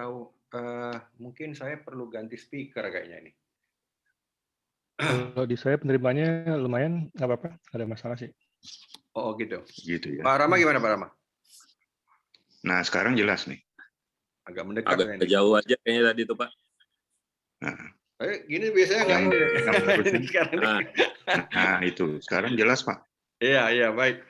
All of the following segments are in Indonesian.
Atau mungkin saya perlu ganti speaker kayaknya nih. Kalau di saya penerimanya lumayan, nggak apa-apa, nggak ada masalah sih. Oh gitu. Gitu ya. Pak Rama gimana Pak Rama? Nah, sekarang jelas nih. Agak mendekat Agak ini. jauh aja kayaknya tadi tuh Pak. Nah, Gini biasanya nggak ini. yang bagus Ini ini. sekarang nih. Nah, itu. Sekarang jelas, Pak. Iya, baik.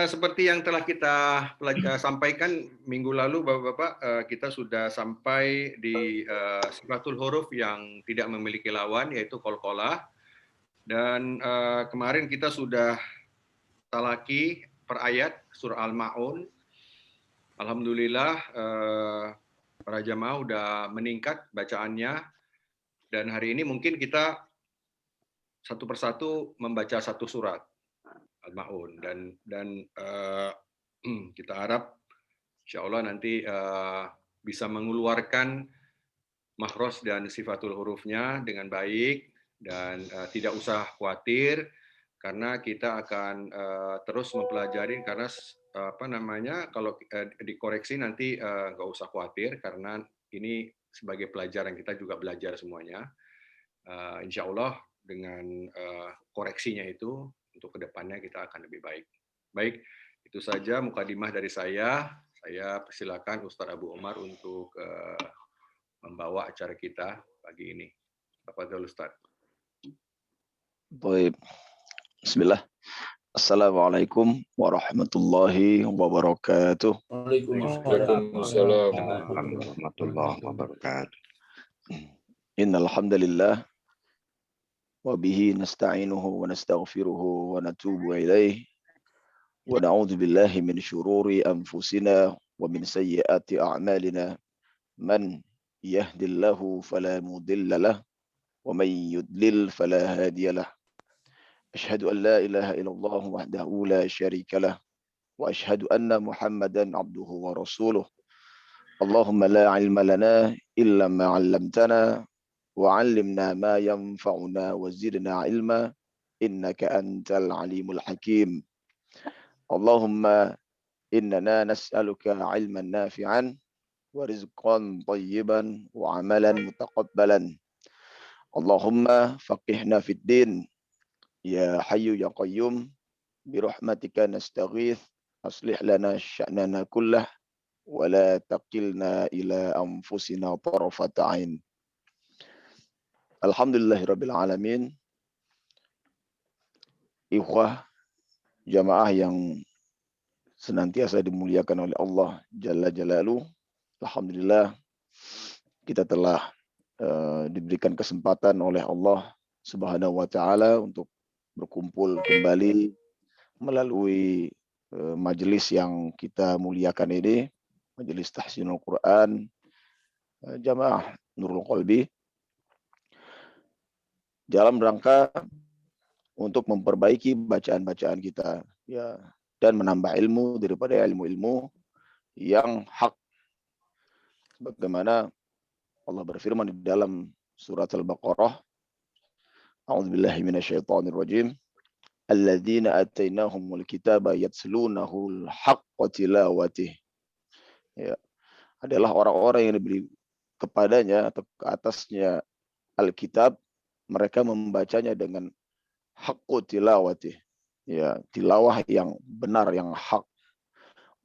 Seperti yang telah kita sampaikan minggu lalu, Bapak-Bapak, kita sudah sampai di sifatul huruf yang tidak memiliki lawan, yaitu qalqalah. Dan kemarin kita sudah talaki per ayat surah Al-Ma'un. Alhamdulillah para jamaah udah meningkat bacaannya, dan hari ini mungkin kita satu persatu membaca satu surat Al-Ma'un, dan kita harap insya Allah nanti bisa mengeluarkan makhraj dan sifatul hurufnya dengan baik, dan tidak usah khawatir karena kita akan terus mempelajari, karena kalau dikoreksi nanti nggak usah khawatir karena ini sebagai pelajaran, kita juga belajar semuanya. Insya Allah dengan koreksinya itu untuk kedepannya kita akan lebih baik. Baik, itu saja mukadimah dari saya. Saya persilakan Ustadz Abu Umar untuk membawa acara kita pagi ini. Tafadhol Ustadz. Baik. Bismillah. Assalamualaikum warahmatullahi wabarakatuh. Waalaikumsalam warahmatullahi wabarakatuh. Innal hamdalillah wa bihi nasta'inuhu wa nastaghfiruhu wa natubu ilaih wa na'udzu billahi min syururi anfusina wa min sayyiati a'malina. Man yahdillahu fala mudilla lah wa man yudlil fala hadiyalah. أشهد أن لا إله إلا الله وحده لا شريك له وأشهد أن محمدا عبده ورسوله. اللهم لا علم لنا إلا ما علمتنا وعلمنا ما ينفعنا وزدنا علما إنك أنت العليم الحكيم. اللهم إننا نسألك علما نافعا ورزقا طيبا وعملا متقبلا. اللهم فقهنا في الدين يا حي يا قيوم برحمتك نستغيث أصلح لنا شأننا كله ولا تقلنا إلى أنفسنا طرفة عين. Alhamdulillahirabbil alamin. Ikhwah jamaah yang senantiasa dimuliakan oleh Allah Jalla Jalaluh. Alhamdulillah kita telah diberikan kesempatan oleh Allah Subhanahu wa taala untuk berkumpul kembali melalui majelis yang kita muliakan ini, majelis tahsinul Quran Jamaah Nurul Qalbi, dalam rangka untuk memperbaiki bacaan-bacaan kita ya, dan menambah ilmu daripada ilmu-ilmu yang hak, sebagaimana Allah berfirman di dalam surat Al-Baqarah, A'udzubillahi minasyaitonirrajim. Alladzina atainahumul kitaba yatslunahu haqqa tilawatih. Ya, adalah orang-orang yang diberi kepadanya atau ke atasnya Alkitab, mereka membacanya dengan haqqu tilawatih. Ya, tilawah yang benar, yang hak.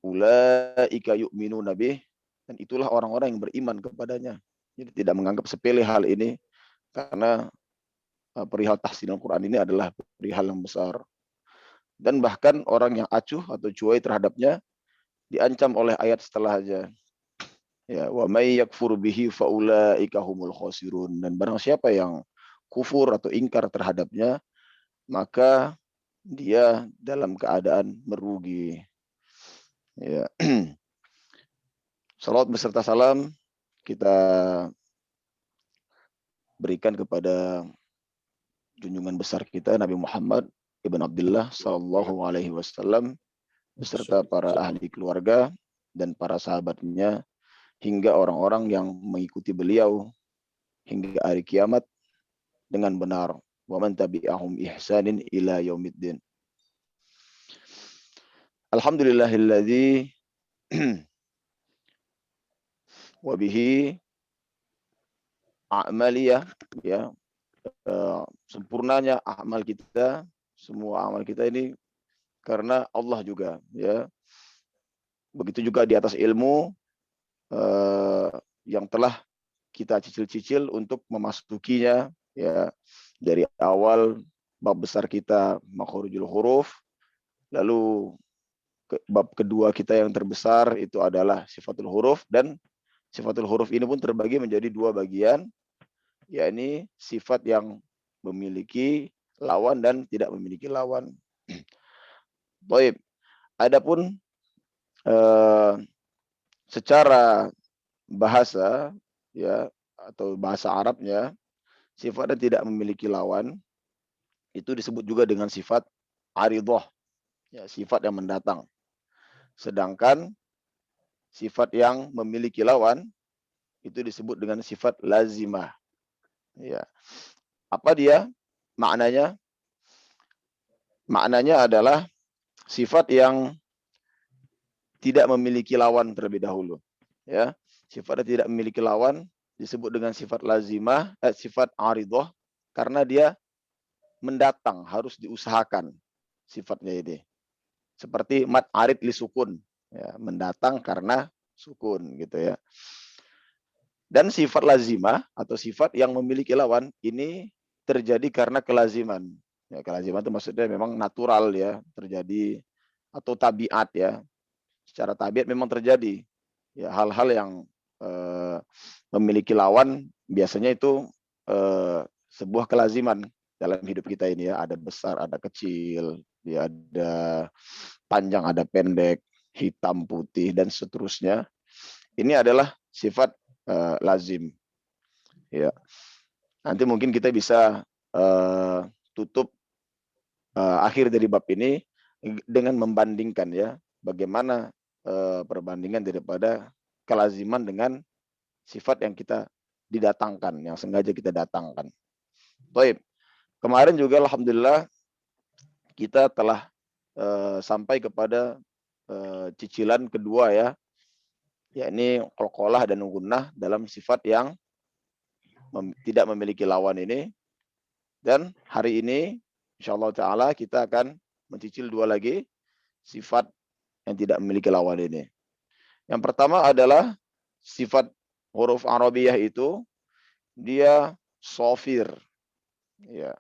Ulaika yu'minuna bih, dan itulah orang-orang yang beriman kepadanya. Jadi tidak menganggap sepele hal ini, karena perihal tahsinul Quran ini adalah perihal yang besar. Dan bahkan orang yang acuh atau cuai terhadapnya diancam oleh ayat setelahnya. Ya, wa may yakfur bihi faulaika humul khasirun. Dan barang siapa yang kufur atau ingkar terhadapnya, maka dia dalam keadaan merugi. Ya. Salawat beserta salam kita berikan kepada junjungan besar kita Nabi Muhammad ibn Abdullah sallallahu alaihi wasallam beserta para ahli keluarga dan para sahabatnya hingga orang-orang yang mengikuti beliau hingga hari kiamat dengan benar. Wa man tabi'ahum ihsanin ila yaumiddin. Alhamdulillahilladzi Wabihi a'maliyah, ya, sempurnanya amal kita, semua amal kita ini karena Allah juga, ya. Begitu juga di atas ilmu yang telah kita cicil-cicil untuk memasukinya, ya, dari awal bab besar kita makhorijul huruf, lalu bab kedua kita yang terbesar itu adalah sifatul huruf, dan sifatul huruf ini pun terbagi menjadi dua bagian, yakni sifat yang memiliki lawan dan tidak memiliki lawan. Baik, adapun secara bahasa, ya, atau bahasa Arabnya, sifat yang tidak memiliki lawan itu disebut juga dengan sifat aridhah, ya, sifat yang mendatang. Sedangkan sifat yang memiliki lawan itu disebut dengan sifat lazimah. Ya. Apa dia maknanya? Maknanya adalah sifat yang tidak memiliki lawan terlebih dahulu. Ya, sifat yang tidak memiliki lawan disebut dengan sifat lazimah, sifat aridhah, karena dia mendatang, harus diusahakan sifatnya ini. Seperti mat arid li sukun, ya, mendatang karena sukun, gitu ya. Dan sifat lazimah atau sifat yang memiliki lawan ini terjadi karena kelaziman. Ya, kelaziman itu maksudnya memang natural, ya, terjadi, atau tabiat, ya. Secara tabiat memang terjadi, ya, hal-hal yang memiliki lawan biasanya itu sebuah kelaziman dalam hidup kita ini, ya. Ada besar, ada kecil, ya, ada panjang, ada pendek, hitam, putih, dan seterusnya. Ini adalah sifat lazim. Ya. Nanti mungkin kita bisa tutup akhir dari bab ini dengan membandingkan, ya, bagaimana perbandingan daripada kelaziman dengan sifat yang kita didatangkan, yang sengaja kita datangkan. Baik. Kemarin juga alhamdulillah kita telah sampai kepada cicilan kedua, ya, yakni qalqalah dan gunnah dalam sifat yang tidak memiliki lawan ini. Dan hari ini insyaallah taala kita akan mencicil dua lagi sifat yang tidak memiliki lawan ini. Yang pertama adalah sifat huruf Arabiyah itu dia sofir. Ya.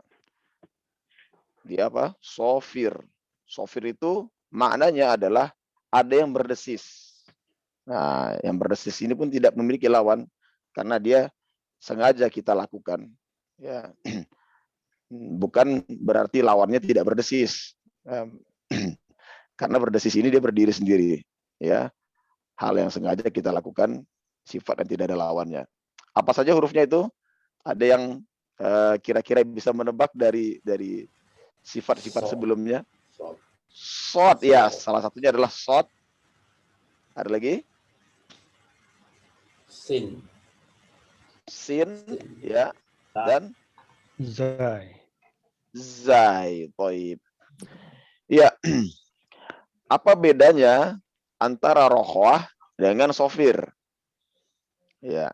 Dia apa? Sofir. Sofir itu maknanya adalah ada yang berdesis. Nah, yang berdesis ini pun tidak memiliki lawan karena dia sengaja kita lakukan. Ya. Bukan berarti lawannya tidak berdesis. Karena berdesis ini dia berdiri sendiri. Ya. Hal yang sengaja kita lakukan, sifat yang tidak ada lawannya. Apa saja hurufnya itu? Ada yang kira-kira bisa menebak dari sifat-sifat sebelumnya? Sod, ya, salah satunya adalah sod. Ada lagi? Sin. Sin, ya, dan Zai. zai. Toib. Ya, apa bedanya antara rokhwah dengan sofir? Ya,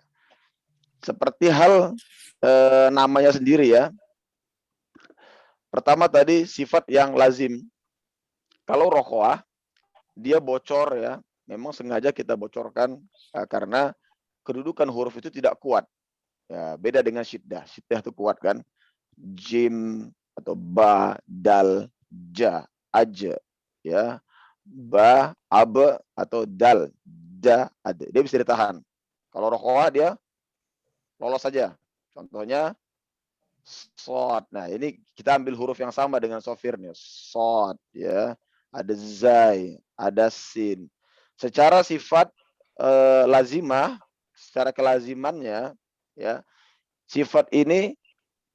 seperti hal namanya sendiri, ya. Pertama tadi sifat yang lazim. Kalau rokhwah dia bocor, ya, memang sengaja kita bocorkan karena kedudukan huruf itu tidak kuat. Ya, beda dengan syiddah. Syiddah itu kuat, kan? Jim atau ba, dal, ja, aja, ya. Ba, abe atau dal, da, ada. Dia bisa ditahan. Kalau rokhwah dia lolos saja. Contohnya sod. Nah, ini kita ambil huruf yang sama dengan sofir nih. Sod, ya. Ada zai, ada sin. Secara sifat lazimah, secara kelazimannya, ya, sifat ini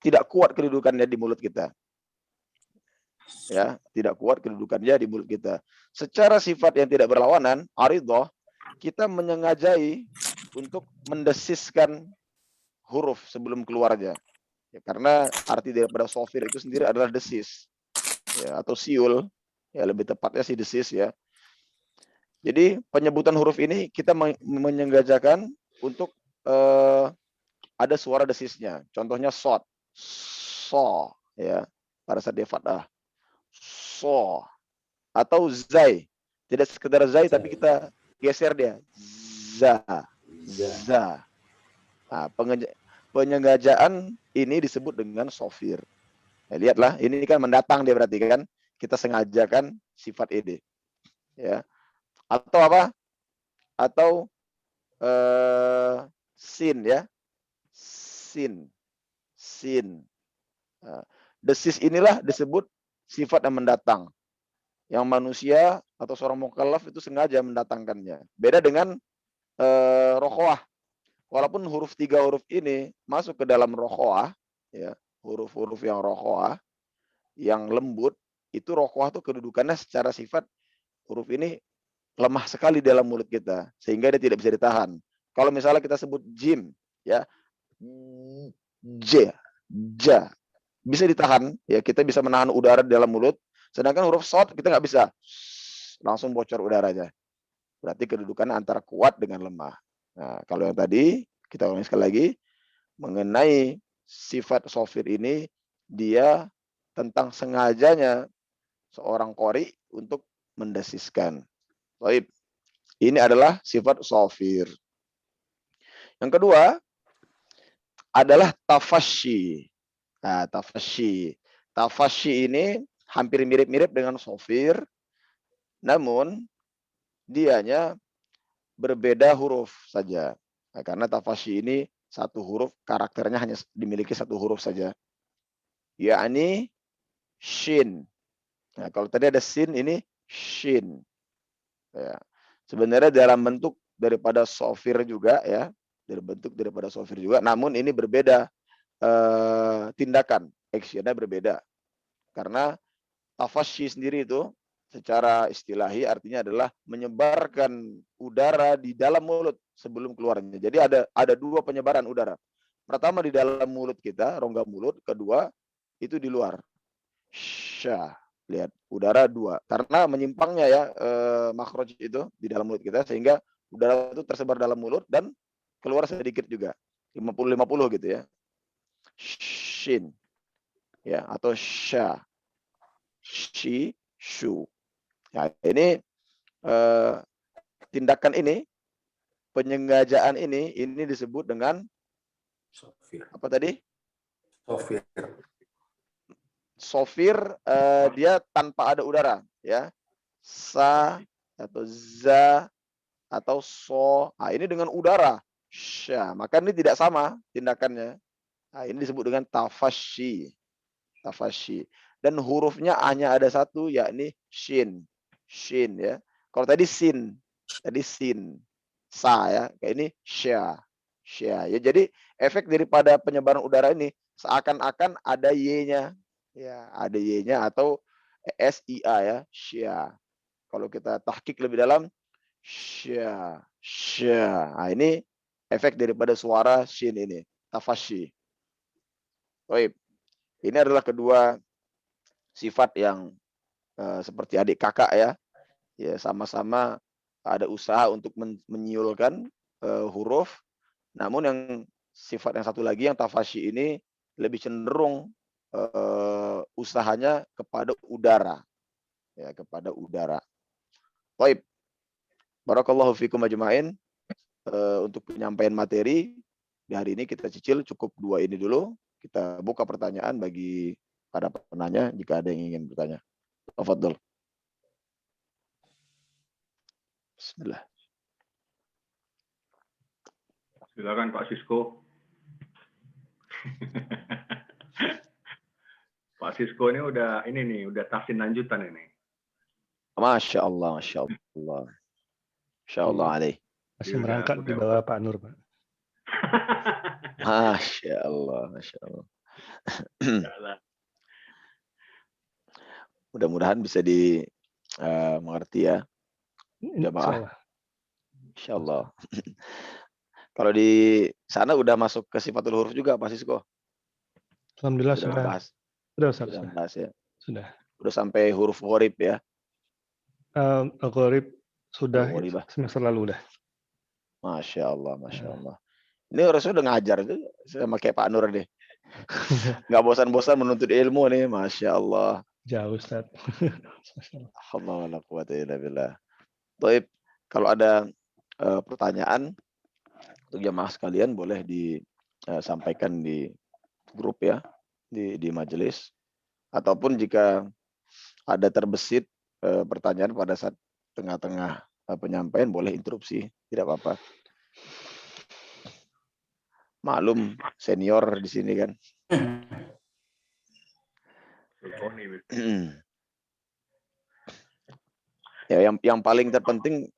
tidak kuat kedudukannya di mulut kita. Ya, tidak kuat kedudukannya di mulut kita. Secara sifat yang tidak berlawanan, aridhah, kita menyengajai untuk mendesiskan huruf sebelum keluarnya. Ya, karena arti daripada sofir itu sendiri adalah desis, ya, atau siul, ya, lebih tepatnya si desis, ya. Jadi penyebutan huruf ini kita menyengajakan untuk ada suara desisnya. Contohnya sod, so, ya, pada saat dia fathah, so, atau zai, tidak sekedar zai tapi kita geser dia, za, za. Nah, penyengajaan ini disebut dengan sofir. Ya, lihatlah, ini kan mendatang dia berarti kan, kita sengajakan sifat ed, ya. Atau apa? Atau sin, ya, sin. Desis inilah disebut sifat yang mendatang, yang manusia atau seorang mukallaf itu sengaja mendatangkannya. Beda dengan rokhawah. Walaupun huruf 3 huruf ini masuk ke dalam rokhawah, ya, huruf-huruf yang rokhawah, yang lembut, itu rokhawah itu kedudukannya secara sifat huruf ini lemah sekali dalam mulut kita, sehingga dia tidak bisa ditahan. Kalau misalnya kita sebut jim, ya, j, ja, bisa ditahan, ya, kita bisa menahan udara di dalam mulut. Sedangkan huruf shod kita nggak bisa, langsung bocor udaranya. Berarti kedudukannya antara kuat dengan lemah. Nah, kalau yang tadi kita ulangi sekali lagi mengenai sifat sofir ini, dia tentang sengajanya seorang qori untuk mendesiskan. Baik, ini adalah sifat sofir. Yang kedua adalah tafasyi. Nah, tafasyi ini hampir mirip-mirip dengan sofir, namun dianya berbeda huruf saja. Nah, karena tafasyi ini satu huruf, karakternya hanya dimiliki satu huruf saja, yakni shin. Nah, kalau tadi ada sin, ini shin. Ya. Sebenarnya dalam bentuk daripada sofir juga, ya, dari bentuk daripada sofir juga, namun ini berbeda tindakan, actionnya berbeda. Karena tafasyi sendiri itu secara istilahi artinya adalah menyebarkan udara di dalam mulut sebelum keluarnya. Jadi ada dua penyebaran udara. Pertama di dalam mulut kita, rongga mulut. Kedua itu di luar. Syah. Lihat, udara dua. Karena menyimpangnya, ya, makhraj itu di dalam mulut kita, sehingga udara itu tersebar dalam mulut dan keluar sedikit juga. 50-50 gitu, ya. Shin. Ya, atau syah. Shi, shu. Nah, ini tindakan ini, penyengajaan ini disebut dengan Sofir. apa tadi? Sofir. Sofir, dia tanpa ada udara, ya. Sa atau za atau so. Nah, ini dengan udara. Sya. Maka ini tidak sama tindakannya. Nah, ini disebut dengan tafasyi. Tafasyi. Dan hurufnya hanya ada satu, yakni shin. Shin, ya. Kalau tadi sin, sa, ya. Kayak ini sya. Sya. Ya, jadi efek daripada penyebaran udara ini seakan-akan ada y-nya. Ya, ada y-nya atau SIA, ya, syia. Kalau kita tahqiq lebih dalam, syia, syia. Nah, ini efek daripada suara shin ini, tafasyi. Baik. Ini adalah kedua sifat yang seperti adik kakak, ya. Ya, sama-sama ada usaha untuk menyiulkan huruf. Namun yang sifat yang satu lagi, yang tafasyi ini lebih cenderung usahanya kepada udara, ya, kepada udara. Baik, barakallahu fikum ajmain. Untuk penyampaian materi di hari ini kita cicil cukup dua ini dulu. Kita buka pertanyaan bagi para penanya jika ada yang ingin bertanya. Tafadhol. Bismillah. Silakan Pak Sisko. Pak Sisko ini udah tahsin lanjutan ini. Masya Allah, Masya Allah. Masya Allah alaih. Masih merangkak di bawah Pak Nur, Pak. Masya Allah, Masya Allah. Mudah-mudahan bisa dimengerti, ya. Jamaah. Insya Allah. Kalau di sana udah masuk ke sifatul huruf juga, Pak Sisko? Alhamdulillah sudah bahas. Sudah bahas, ya. Sudah. Udah sampai huruf gharib, ya. Al-Gharib sudah Gharibah. semester lalu udah. Masya Allah, Masya Allah. Ini harusnya udah ngajar itu sama kayak Pak Nur deh. Nggak bosan-bosan menuntut ilmu nih, Masya Allah. Jauh, Ustaz. Allah wala quwata illa billah. Baik, kalau ada pertanyaan untuk jamaah sekalian boleh disampaikan di grup ya, di majelis. Ataupun jika ada terbesit pertanyaan pada saat tengah-tengah penyampaian boleh interupsi, tidak apa-apa. Maklum senior di sini kan. Ya, yang paling terpenting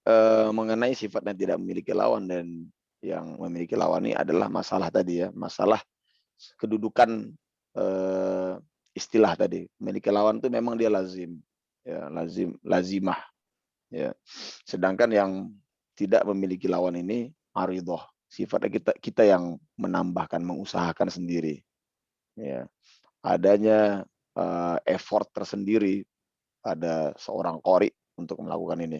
mengenai sifat yang tidak memiliki lawan, dan yang memiliki lawan ini adalah masalah tadi ya, masalah kedudukan istilah tadi. Memiliki lawan itu memang dia lazim, ya, lazimah, ya. Sedangkan yang tidak memiliki lawan ini aridhah, sifatnya kita yang menambahkan, mengusahakan sendiri, ya. Adanya effort tersendiri ada seorang qori untuk melakukan ini.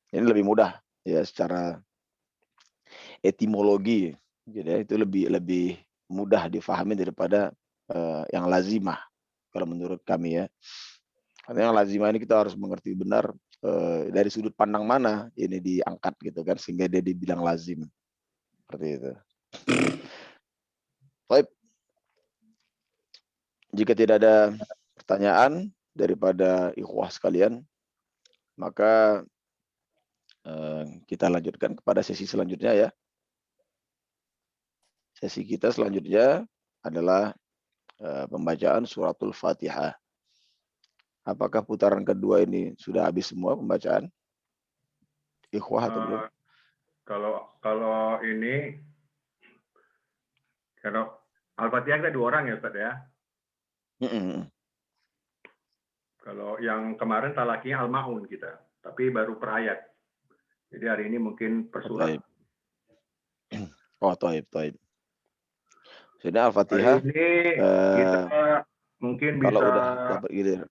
Ini lebih mudah ya secara etimologi, jadi itu lebih mudah difahami daripada yang lazimah kalau menurut kami ya. Karena yang lazimah ini kita harus mengerti benar dari sudut pandang mana ini diangkat gitu kan, sehingga dia dibilang lazim seperti itu. Baik. Jika tidak ada pertanyaan daripada ikhwah sekalian, maka kita lanjutkan kepada sesi selanjutnya ya. Sesi kita selanjutnya adalah pembacaan suratul Fatihah. Apakah putaran kedua ini sudah habis semua pembacaan? Ikhwah atau belum? Kalau ini, kalau Al-Fatihah kita 2 orang ya Ustaz ya. Kalau yang kemarin talakinya Al-Ma'un kita, tapi baru per ayat. Jadi hari ini mungkin per surat. Oh, taib. Sudah Al-Fatihah. Hari ini kita mungkin kalau bisa udah dapat gilir.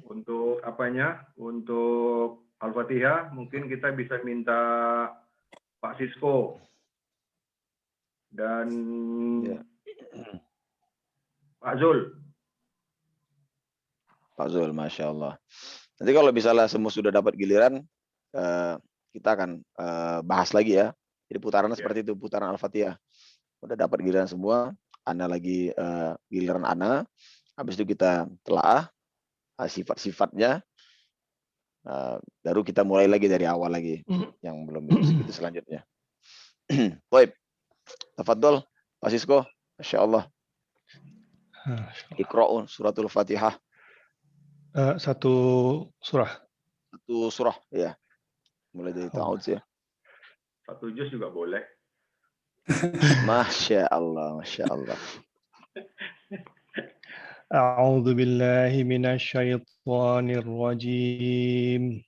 Untuk apanya? Untuk Al-Fatihah mungkin kita bisa minta Pak Sisko dan Pak Zul. Pak Zul, Masya Allah. Nanti kalau misalnya semua sudah dapat giliran, kita akan bahas lagi ya. Jadi putarannya seperti itu, putaran Al-Fatihah. Udah dapat giliran semua, Ana lagi giliran Ana. Habis itu kita telaah sifat-sifatnya. Baru kita mulai lagi dari awal lagi, yang belum itu selanjutnya. Baik, tafadhol Pak Sisko, Masya Allah. Iqra'un suratul Fatihah. Satu surah. Satu surah, ya. Mulai dari ta'awudz ya. 1 juz juga boleh. Masya Allah, Masya Allah. A'udzu billahi minasyaitonir rajim.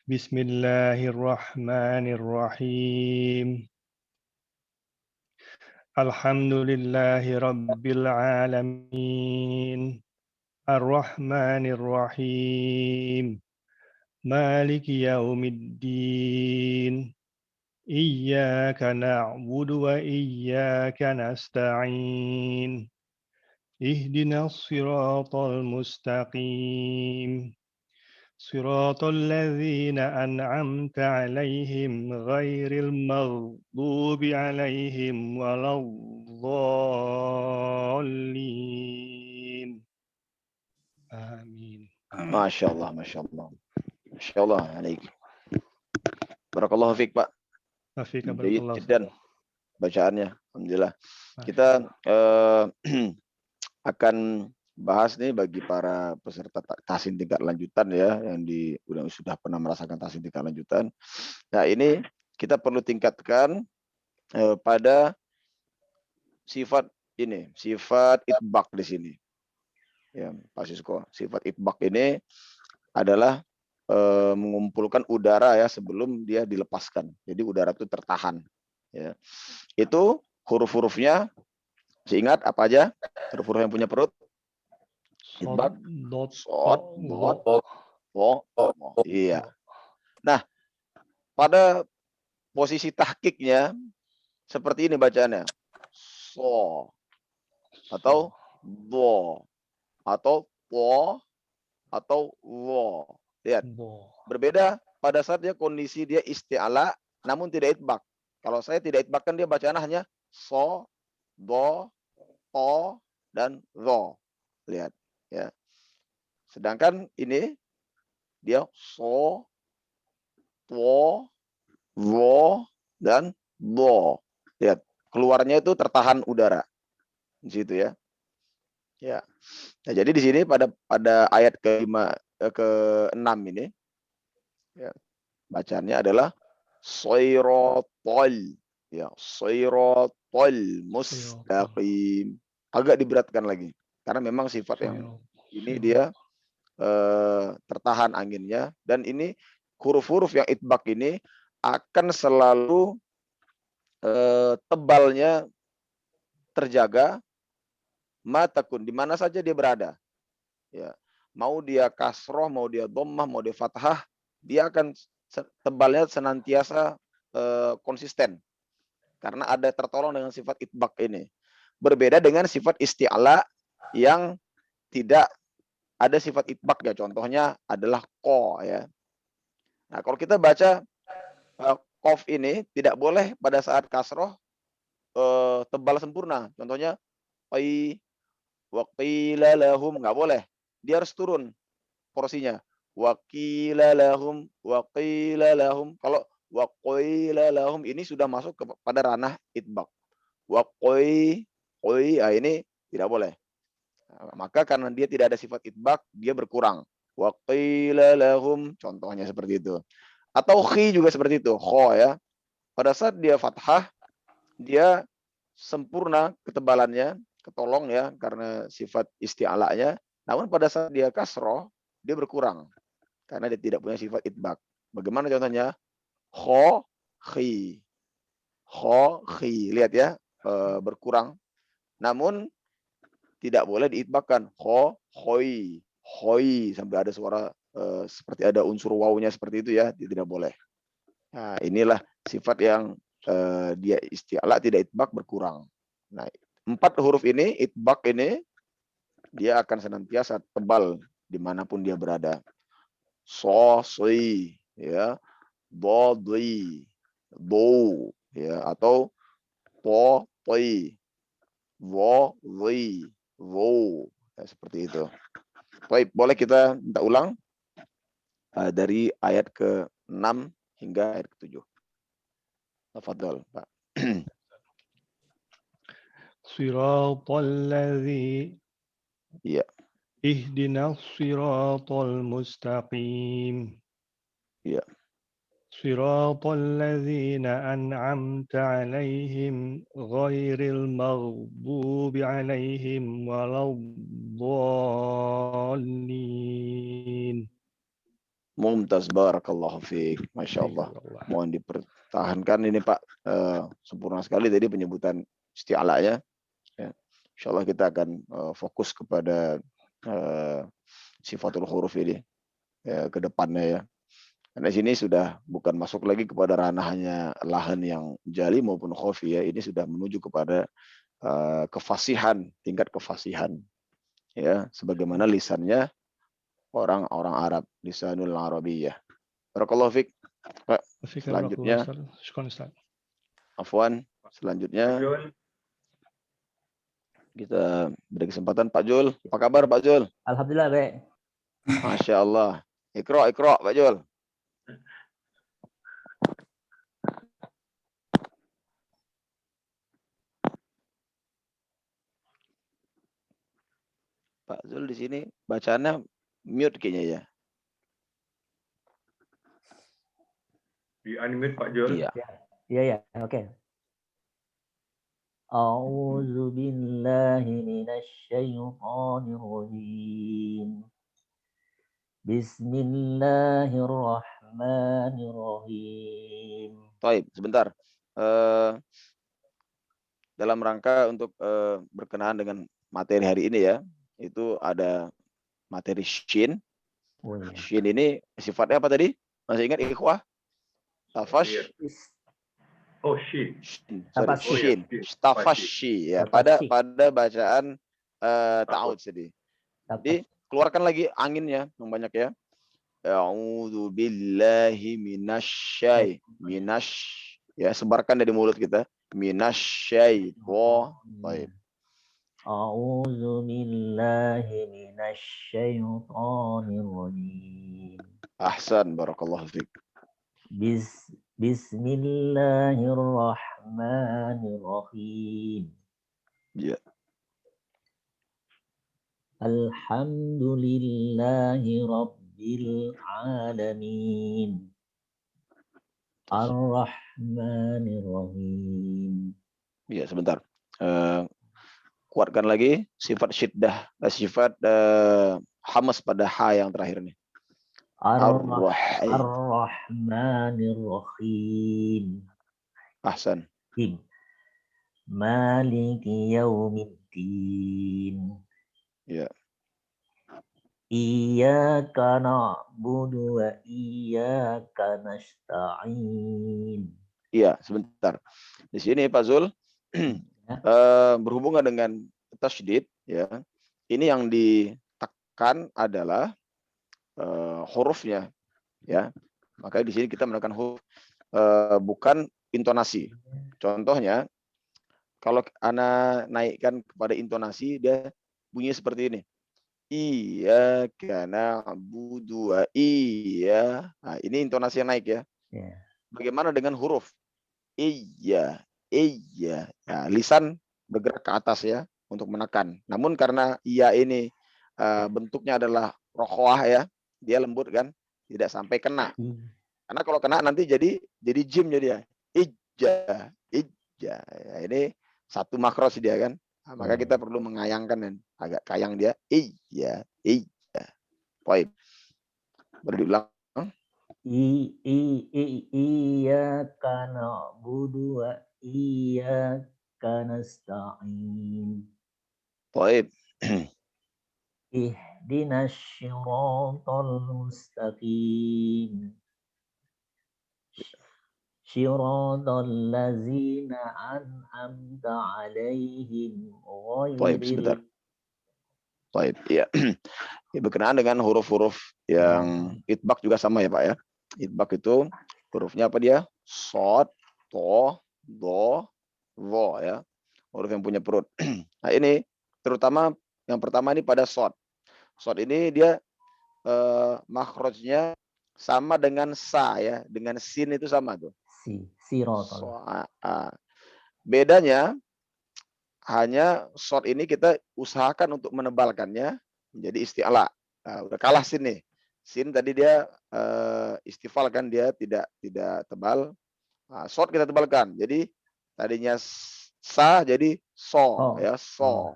Bismillahirrahmanirrahim. Alhamdulillahi rabbil alamin. Ar-Rahmanir Rahim. Maliki yaumiddin. Iyyaka na'budu wa iyyaka nasta'in. Ihdinas siratal mustaqim. Siratal ladzina an'amta 'alaihim ghairil maghdubi 'alaihim waladdallin. Amin. Masya Allah, Masya Allah. Masya Allah, alaik. Barakallahu fiik, Pak. Afika Jadi, barakallahu. dan bacaannya, alhamdulillah. Kita akan bahas nih bagi para peserta tahsin tingkat lanjutan ya, yang sudah pernah merasakan tahsin tingkat lanjutan. Nah, ini kita perlu tingkatkan pada sifat ini, sifat itbaq di sini. Ya, Pak Sisko, sifat itbaq ini adalah mengumpulkan udara ya sebelum dia dilepaskan. Jadi udara itu tertahan. Ya. Itu huruf-hurufnya, ingat apa aja huruf-huruf yang punya perut? Itbaq, sod, dot, bo. Iya. Nah, pada posisi tahqiqnya seperti ini bacaannya. So atau do atau po atau wo. Lihat, Bo. berbeda pada saat dia kondisi dia isti'ala namun tidak itbak. Kalau saya tidak itbak kan dia bacaannya hanya so, do, to, dan ro. Lihat ya. Sedangkan ini dia so, to, ro, dan do. Lihat, keluarnya itu tertahan udara. Di situ ya. Ya. Nah, jadi di sini pada ayat ke-6 ini ya, bacaannya adalah Shirotol, ya, Shirotol mustaqim. Agak diberatkan lagi karena memang sifat yang ini dia tertahan anginnya, dan ini huruf-huruf yang itbak ini akan selalu tebalnya terjaga matakun di mana saja dia berada. Ya, mau dia kasroh, mau dia dhammah, mau dia fathah, dia akan tebalnya senantiasa konsisten karena ada tertolong dengan sifat itbak ini. Berbeda dengan sifat isti'ala yang tidak ada sifat itbak ya. Contohnya adalah ko ya. Nah, kalau kita baca kof ini tidak boleh pada saat kasroh tebal sempurna. Contohnya waqila lahum, nggak boleh. Dia harus turun porsinya. Waqila lahum, waqila lahum. Kalau waqila lahum ini sudah masuk kepada ranah itbaq. Ini tidak boleh. Nah, maka karena dia tidak ada sifat itbaq, dia berkurang. Waqila lahum, contohnya seperti itu. Atau khi juga seperti itu. Kho ya. Pada saat dia fathah, dia sempurna ketebalannya, ketolong ya karena sifat isti'alanya. Namun pada saat dia kasroh, dia berkurang karena dia tidak punya sifat itbaq. Bagaimana contohnya? Kho, khi. Kho, khi. Lihat ya, berkurang. Namun tidak boleh diitbakkan. Kho, khoi. Khoi. Sampai ada suara seperti ada unsur wawunya seperti itu ya. Tidak boleh. Nah, inilah sifat yang dia isti'ala tidak itbaq berkurang. Nah, 4 huruf ini, itbaq ini, dia akan senantiasa tebal dimanapun dia berada. So, soi, ya, do, doi, do, ya, atau to, toi, wo, woi, wo, ya, seperti itu. Baik, boleh kita minta ulang dari ayat ke-6 hingga ayat ke-7. Tafadhol, Pak. Siratal ladzi Iya. ihdinas siratal mustaqim. Iya. Siratal ladzina an'amta 'alaihim ghairil maghdubi 'alaihim waladdallin. Mumtaz, barakallahu fiik. Masya Allah. Mohon dipertahankan ini Pak. Sempurna sekali tadi penyebutan isti'alanya. Ya. Insya Allah kita akan fokus kepada sifatul huruf ini ke depannya ya. Karena sini sudah bukan masuk lagi kepada ranahnya lahan yang jali maupun khofi ya. Ini sudah menuju kepada kefasihan, tingkat kefasihan. Ya, sebagaimana lisannya orang-orang Arab, lisanul Arabiyyah. Barakallahu fiik. Pak, selanjutnya. Afwan, selanjutnya kita beri kesempatan Pak Jul. Apa kabar Pak Jul? Alhamdulillah baik. Masya Allah. Ikra Pak Jul. Pak Zul di sini bacaannya mute kayaknya ya. Di unmute Pak Jul. Iya. Iya, oke. A'udzu billahi minasy syaithanir rajim. Bismillahirrahmanirrahim. Baik, sebentar. Dalam rangka untuk berkenaan dengan materi hari ini ya, itu ada materi shin. Oh, iya. Shin ini sifatnya apa tadi? Masih ingat ikhwah? Tafash. Is- Oh, shit. Sorry, Tafashi. shin. Tafashi ya. Tafashi. Pada bacaan ta'awud tadi. Jadi Tafashi. keluarkan lagi anginnya yang banyak ya. A'udzu billahi minasyai. Ya, sebarkan dari mulut kita. Minasyaitonir. Baik. A'udzu billahi minasyaitonir rajim. Ahsan, barakallahu fiik. Bismillahirrahmanirrahim. Ya. Alhamdulillahi rabbil alamin. Ar-Rahmanir Rahim. Ya, sebentar. Kuatkan lagi sifat syiddah, sifat hamas pada ha yang terakhir nih. Ar-Rahmanir Rahim. Ahsan. Maliki yaumiddin. Ya. Iyyaka na'budu wa iyyaka nasta'in. Iya, sebentar. Di sini Pak Zul berhubungan dengan tasydid ya. Ini yang ditekan adalah hurufnya ya. Maka di sini kita menggunakan huruf bukan intonasi. Contohnya kalau Ana naikkan kepada intonasi dia bunyi seperti ini. Iyyaka na'budu wa iya. Nah, ini intonasi yang naik ya. Yeah. Bagaimana dengan huruf? Iya. Nah, lisan bergerak ke atas ya untuk menekan. Namun karena iya ini bentuknya adalah rokhwah ya, dia lembut kan, tidak sampai kena. Karena kalau kena nanti jadi jim jadi ya. Ija. Ya, ini satu makros dia kan. Nah, maka kita perlu mengayangkan dan agak kayang dia. Iya. Baik. Berulang. Iyyaka na'budu wa iyyaka nasta'in. Baik. Ihdinas syiratal mustaqim. Syiratal ladzina an'amta 'alaihim Baik, sebentar. Baik, ya. Berkenaan dengan huruf-huruf yang itbaq juga sama ya Pak ya. Itbaq itu hurufnya apa dia? Shad, to, do, wo ya. Huruf yang punya perut. Nah ini terutama yang pertama ini pada shad. Shad ini dia makhrajnya sama dengan sa ya. Dengan sin itu sama tuh. Syiratal. Bedanya hanya shad ini kita usahakan untuk menebalkannya menjadi isti'la. Nah, udah kalah sin nih. Sin tadi dia istifal kan, dia tidak tebal. Nah, shad kita tebalkan. Jadi tadinya sa jadi so ya, so.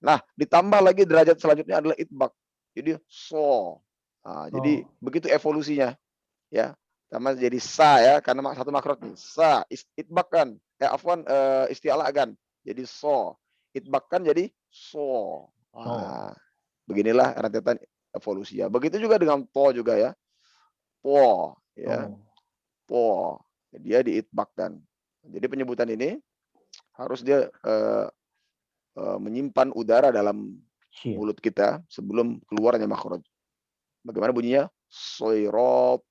Nah, ditambah lagi derajat selanjutnya adalah itbaq. Jadi so. Nah, jadi begitu evolusinya ya. Sama jadi sa ya, karena satu makrot nih. Sa, itbaq kan. Isti'la kan. Jadi so. Itbaq kan jadi so. Nah, beginilah rentetan evolusi ya. Begitu juga dengan to juga ya. Po ya. Po. Dia diitbaqkan. Jadi penyebutan ini harus dia menyimpan udara dalam mulut kita sebelum keluarnya makhraj. Bagaimana bunyinya? Shiratal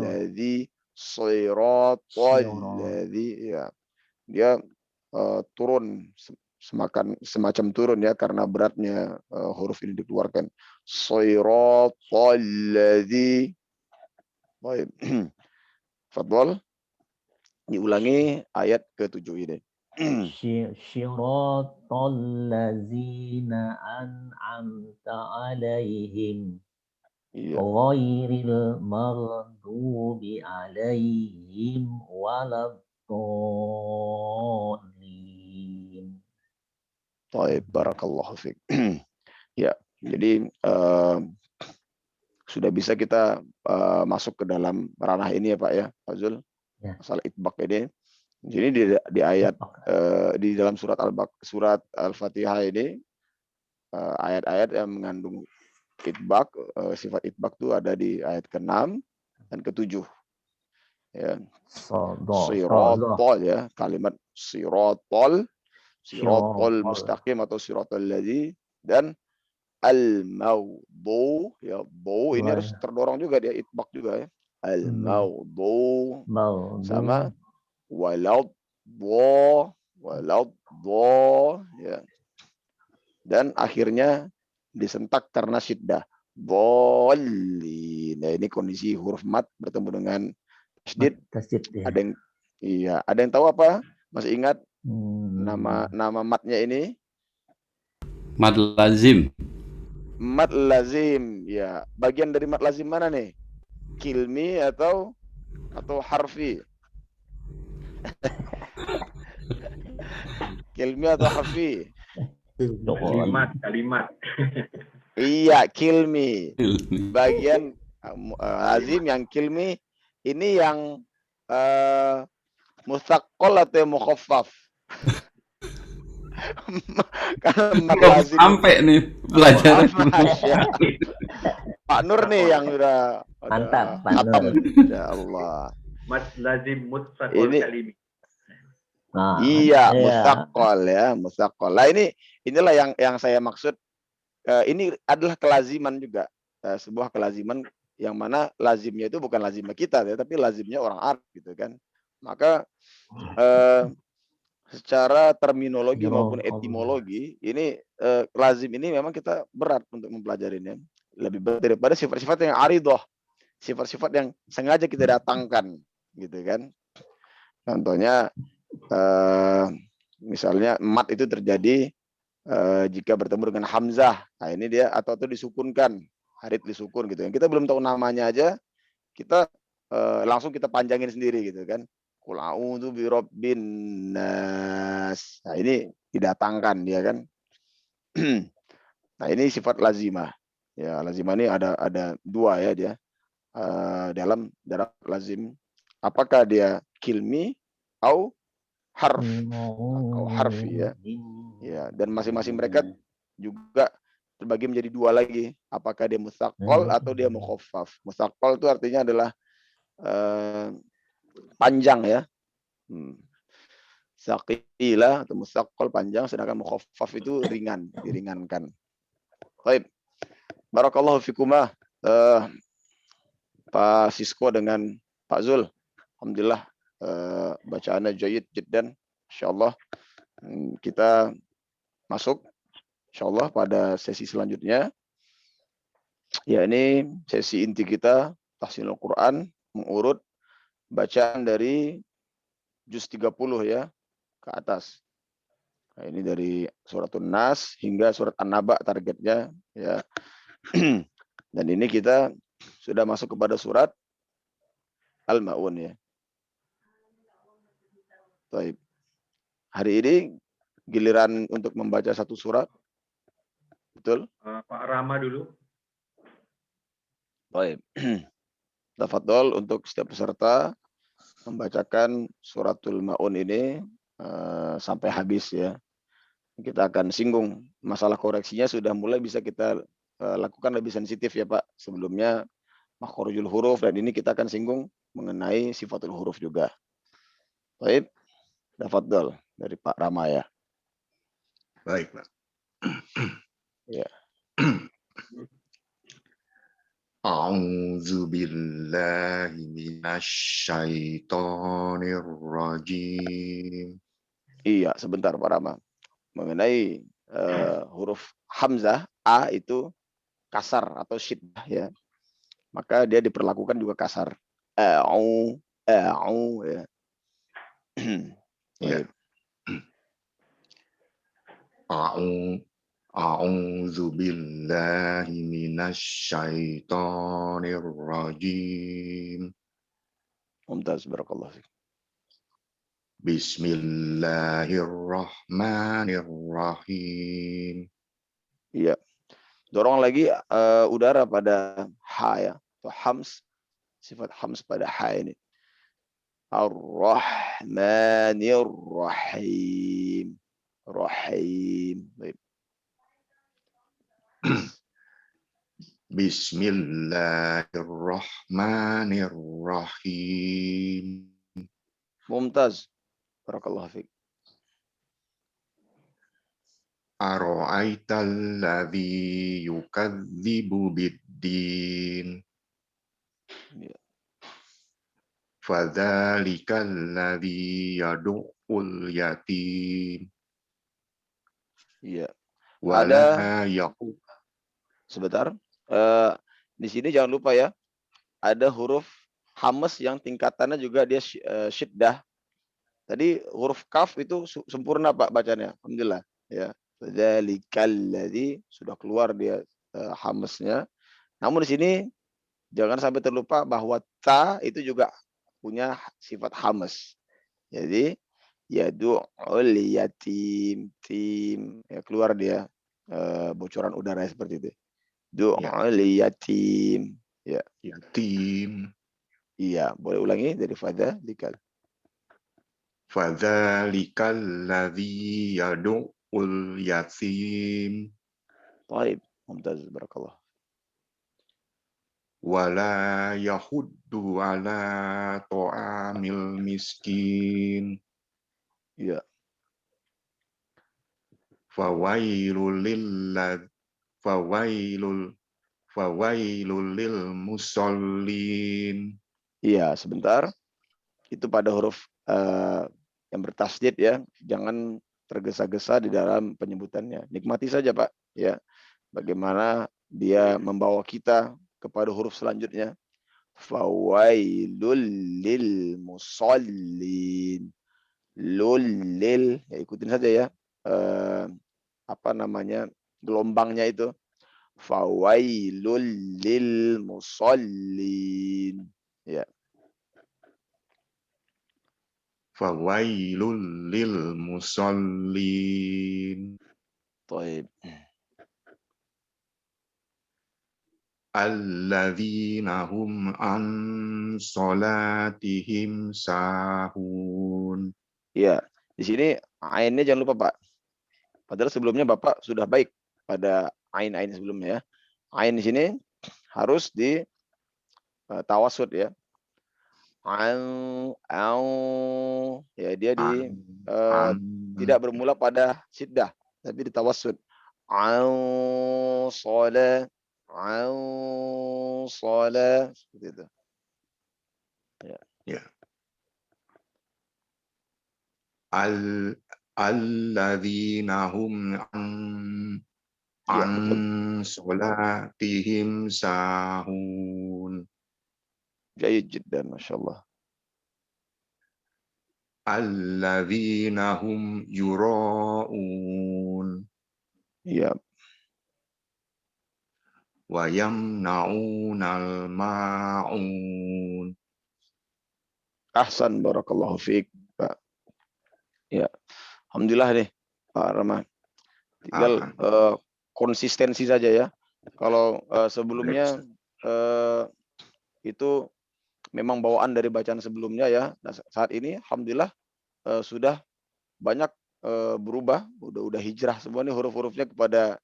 ladzi ya. Dia turun semacam turun ya karena beratnya huruf ini dikeluarkan. Shiratal ladzi. Baik. Fadhol. Diulangi ayat ke-7 ini. Syiratal ladzina an'amta 'alaihim ghairil maghdubi 'alaihim waladdallin. Baik, barakallahu fiik. Ya, jadi sudah bisa kita masuk ke dalam ranah ini ya Pak ya, Pak Zul. Ya. Masalah itbaq ini. Jadi di ayat di dalam surat Al-Fatihah ini ayat-ayat yang mengandung itbaq, sifat itbaq itu ada di ayat ke-6, dan ketujuh. Ya. Sodok. Sirotol ya, kalimat sirotol Sirotol. mustaqim atau sirotol ladzi, dan al-maudhu ya, bu ini harus terdorong juga dia, itbaq juga ya. Al-maudhu sama walad ya. Dan akhirnya disentak karena syiddah. Dhalin. Nah, ini kondisi huruf mat bertemu dengan tasydid. Ya. Ada yang tahu apa? Masih ingat nama matnya ini? Mad lazim. Mad lazim. Ya, bagian dari mad lazim mana nih? Kilmi atau harfi? Kilmi atau harfi? Kalimat. Iya, kilmi. Bagian lazim yang kilmi ini yang musaqqal atau mukhaffaf? Sampai nih pelajaran. Pak Nur nih yang udah mantap, Pak khatam. Nur. Ya Allah. Mas lazim mutsaqal kalimi. Nah, iya, musaqqal ya, musaqqal. Nah, inilah yang saya maksud. Ini adalah kelaziman juga, sebuah kelaziman yang mana lazimnya itu bukan lazimnya kita ya, tapi lazimnya orang Arab gitu kan. Maka secara terminologi maupun etimologi ini lazim ini memang kita berat untuk mempelajarinya, lebih berat daripada sifat-sifat yang aridoh, sifat-sifat yang sengaja kita datangkan gitu kan. Contohnya misalnya mat itu terjadi jika bertemu dengan hamzah. Nah, ini dia atau disukunkan, harid disukun gitu. Yang kita belum tahu namanya aja, kita langsung kita panjangin sendiri gitu kan. Qul a'udzu birabbin nas. Nah, ini didatangkan dia kan. Nah, ini sifat lazimah. Ya, lazimah ini ada dua ya dia. Dalam lazim, apakah dia kilmi atau harfi ya. Ya, dan masing-masing mereka juga terbagi menjadi dua lagi. Apakah dia musaqqal atau dia mukhaffaf. Musaqqal itu artinya adalah panjang ya. Saqila atau musaqqal panjang, sedangkan mukhaffaf itu ringan, diringankan. Baik. Barakallahu fikuma. Pak Sisko dengan Pak Zul. Alhamdulillah bacaannya jayyid jiddan. Insyaallah kita masuk insyaallah pada sesi selanjutnya. Ya, ini sesi inti kita tahsinul Quran, mengurut bacaan dari juz 30 ya ke atas. Nah, ini dari suratul Nas hingga surat An-Naba targetnya ya. Dan ini kita sudah masuk kepada surat Al-Maun ya. Baik. Hari ini giliran untuk membaca satu surat. Betul? Pak Rama dulu. Baik. Tafadhol untuk setiap peserta membacakan suratul Maun ini sampai habis ya. Kita akan singgung masalah koreksinya, sudah mulai bisa kita lakukan lebih sensitif ya Pak. Sebelumnya makhrajul huruf, dan ini kita akan singgung mengenai sifatul huruf juga. Baik. Tafadhol dari Pak Rama ya. Baik, Pak. Ya. A'udzu billahi minasyaitonir rajim. Iya, sebentar Pak Rama. Mengenai huruf hamzah A itu kasar atau syiddah ya. Maka dia diperlakukan juga kasar. A'u ya. Ya. A'udzu billahi minasyaitonir rajim. Mumtaz, barakallahu fiik. Bismillahirrahmanirrahim. Iya. Dorong lagi udara pada ha ya. Atau hams. Sifat hams pada ha ini. Ar-Rahmanir-Rahim. Rahim. Baik. Bismillahirrahmanirrahim. Mumtaz. Barakallahu fiik. Ara'aital ladzi yukadzibu biddin. Ya. Fadzalikal ladzi yad'ul yatim. Iya. Wala yaqu. Sebentar. Di sini jangan lupa ya. Ada huruf hamas yang tingkatannya juga dia syiddah. Tadi huruf kaf itu sempurna Pak bacanya. Alhamdulillah. Ya. Fadzalikal ladzi sudah keluar dia hamasnya. Namun di sini jangan sampai terlupa bahwa ta itu juga punya sifat hamas. Jadi yadu'ul yatim, tim, ya keluar dia bocoran udara seperti itu. Du'ul yatim. Ya. Yatim. Iya, boleh ulangi dari fadzalikal. Fadzalikal ladzi yad'ul yatim. Baik, mumtaz, barakallah. Wala yahuddu ala ta'amil miskin. Iya. Fawailul lil musallin. Iya, sebentar. Itu pada huruf yang bertasydid ya. Jangan tergesa-gesa di dalam penyebutannya. Nikmati saja Pak, ya. Bagaimana dia membawa kita kepada huruf selanjutnya. Fawailul lil musallin. Lil, ya ikutin saja ya. Apa namanya? Gelombangnya itu. Fawailul lil musallin. Ya. Fawailul lil musallin. Baik. Alladzina hum an salatihim sahun. Iya, di sini ainnya jangan lupa Pak. Padahal sebelumnya Bapak sudah baik pada ain-ain sebelumnya ya. Ain di sini harus di tawasud ya. Ya dia tidak bermula pada syiddah tapi di tawasud. Sola seperti itu. Ya. Ya. Alladzina hum an salatihim sahun. Jayid jiddan, masyaallah. Alladzina hum yura'un. Iya. Wa yamna'unal ma'un. Ahsan, barakallahu fiik, Pak. Ya. Alhamdulillah nih, Pak Rahman. Tinggal konsistensi saja ya. Kalau sebelumnya itu memang bawaan dari bacaan sebelumnya ya. Nah, saat ini alhamdulillah sudah banyak berubah, udah hijrah semua nih huruf-hurufnya kepada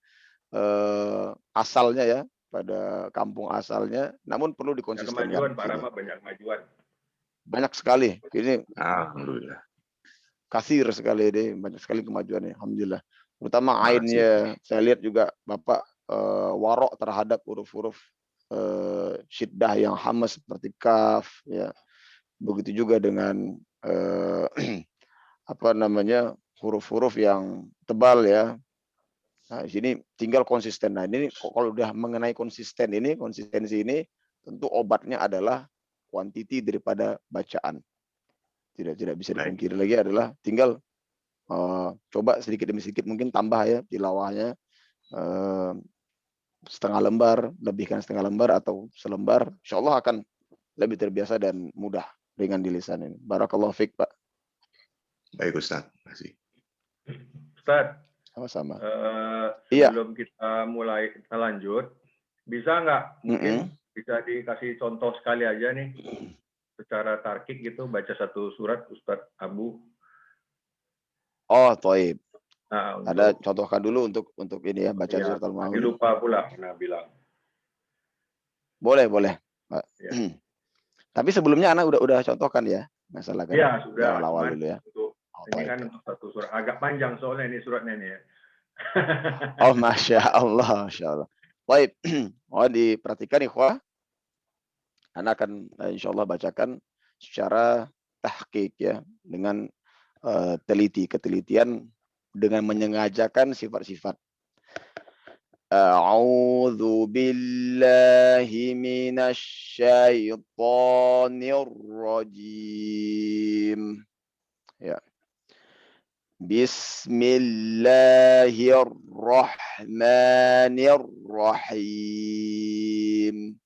asalnya ya, pada kampung asalnya. Namun perlu dikonsistenkan. Kemajuan Pak Rama, banyak kemajuan. Banyak sekali. Ini Alhamdulillah. kasir sekali deh, banyak sekali kemajuannya. Alhamdulillah. Terutama ainnya, saya lihat juga Bapak warok terhadap huruf-huruf syiddah yang hamas seperti kaf ya. Begitu juga dengan apa namanya huruf-huruf yang tebal ya. Nah, di sini tinggal konsisten. Nah, ini kalau udah mengenai konsistensi ini tentu obatnya adalah kuantiti daripada bacaan. Tidak bisa dipungkiri lagi adalah tinggal coba sedikit demi sedikit mungkin tambah ya tilawahnya setengah lembar, lebihkan setengah lembar atau selembar, insyaallah akan lebih terbiasa dan mudah ringan di lisan ini. Barakallahu fiik, Pak. Baik Ustaz, terima kasih. Ustaz, sama-sama. Sebelum kita lanjut, bisa nggak mungkin bisa dikasih contoh sekali aja nih secara tarkik gitu baca satu surat Ustaz Abu. Oh, toib. Nah, ada contohkan dulu untuk ini ya baca surat Al-Maun. Lupa pula pernah bilang. Boleh, boleh. Ya. Tapi sebelumnya Ana udah contohkan ya masalah kan. Iya, sudah. Awal-awal Cuman dulu ya. Untuk, ini kan untuk satu surat. Agak panjang soalnya ini suratnya nih ya. Oh, Masya Allah. Masya Allah. Baik. Mohon diperhatikan ikhwah. Ana akan insya Allah bacakan secara tahqiq ya. Dengan ketelitian dengan menyengajakan sifat-sifat. A'udzu billahi minasy syaithanir rajim. Ya. Bismillahirrahmanirrahim.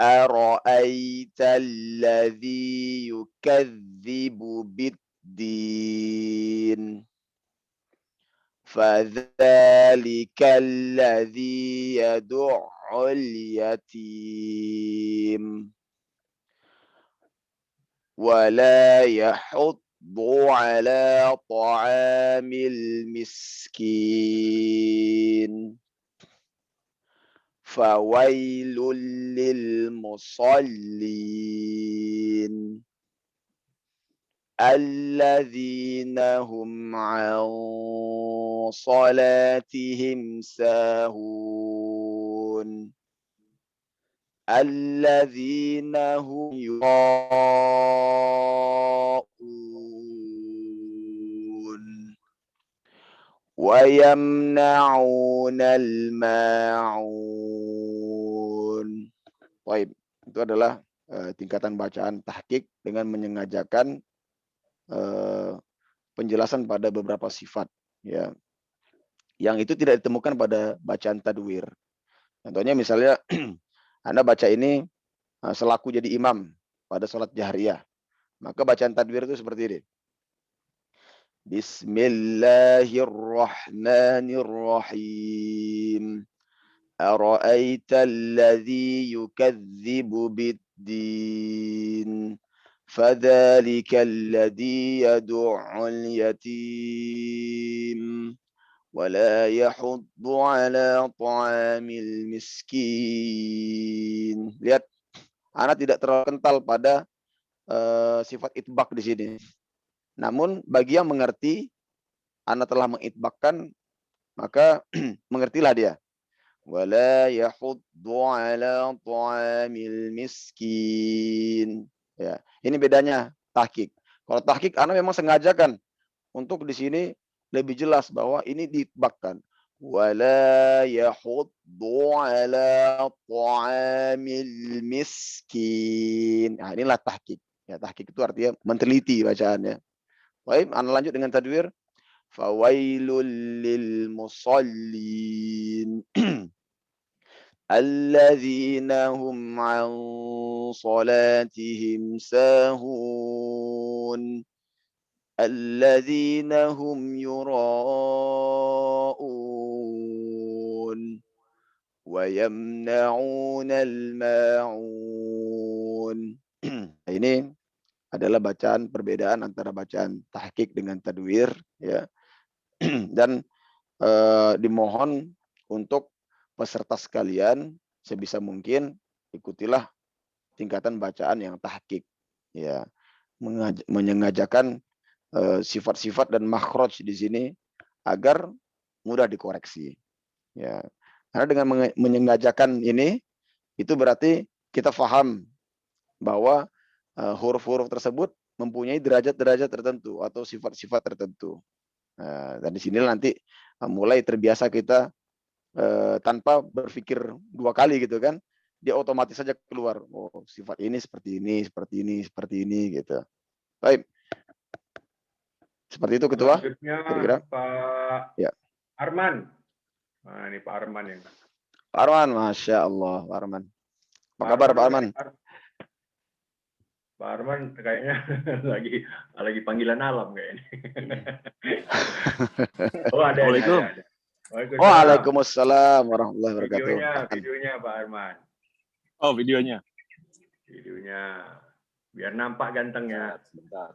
Ara'aita alladhi yukadzibu bid-din. فذلك الذي يدع اليتيم ولا يحض على طعام المسكين فويل للمصلين الذين هم عن صلاتهم ساهون الذين هم يراءون ويمنعون الماعون. Baik, itu adalah tingkatan bacaan tahqiq dengan menyengajakan penjelasan pada beberapa sifat ya yang itu tidak ditemukan pada bacaan tadwir. Contohnya misalnya Anda baca ini selaku jadi imam pada sholat jahriyah, maka bacaan tadwir itu seperti ini. Bismillahirrahmanirrahim. Ara'aita alladhi yukadzibu bid-din. فذلك الذي يدع اليتيم ولا يحض على طعام المسكين. Lihat, Ana tidak terlalu kental pada sifat itbaq di sini. Namun bagi yang mengerti, Ana telah mengitbaqkan, maka mengertilah dia. Wala yahuddu ala ta'amil miskin. Ya, ini bedanya tahqiq. Kalau tahqiq Ana memang sengajakan untuk di sini lebih jelas bahwa ini diitbaqkan. Wala yahuddu ala ta'amil miskin. Nah, inilah tahqiq. Ya, tahqiq itu artinya meneliti bacaannya. Baik, Ana lanjut dengan tadwir. Fawailul lil musallin. الذين هم عن صلاتهم ساهون الذين هم يراءون ويمنعون الماعون. Ini adalah bacaan perbedaan antara bacaan tahqiq dengan tadwir ya. Dan dimohon untuk peserta sekalian sebisa mungkin ikutilah tingkatan bacaan yang tahqiq ya, menyengajakan sifat-sifat dan makhraj di sini agar mudah dikoreksi ya. Karena dengan menyengajakan ini itu berarti kita paham bahwa huruf-huruf tersebut mempunyai derajat-derajat tertentu atau sifat-sifat tertentu. Nah, dan di sini nanti mulai terbiasa kita tanpa berpikir dua kali gitu kan, dia otomatis saja keluar, oh sifat ini seperti ini, seperti ini, seperti ini gitu. Baik, seperti itu ketua. Selanjutnya Pak ya. Arman. Nah, ini Pak Arman yang. Pak Arman, Masya Allah, Pak Arman. Apa kabar Pak Arman? Pak Arman kayaknya lagi panggilan alam kayaknya. Oh ada. Assalamualaikum. Waalaikumsalam warahmatullahi wabarakatuh. Videonya Pak Arman. Oh, videonya. Videonya. Biar nampak gantengnya. Sebentar.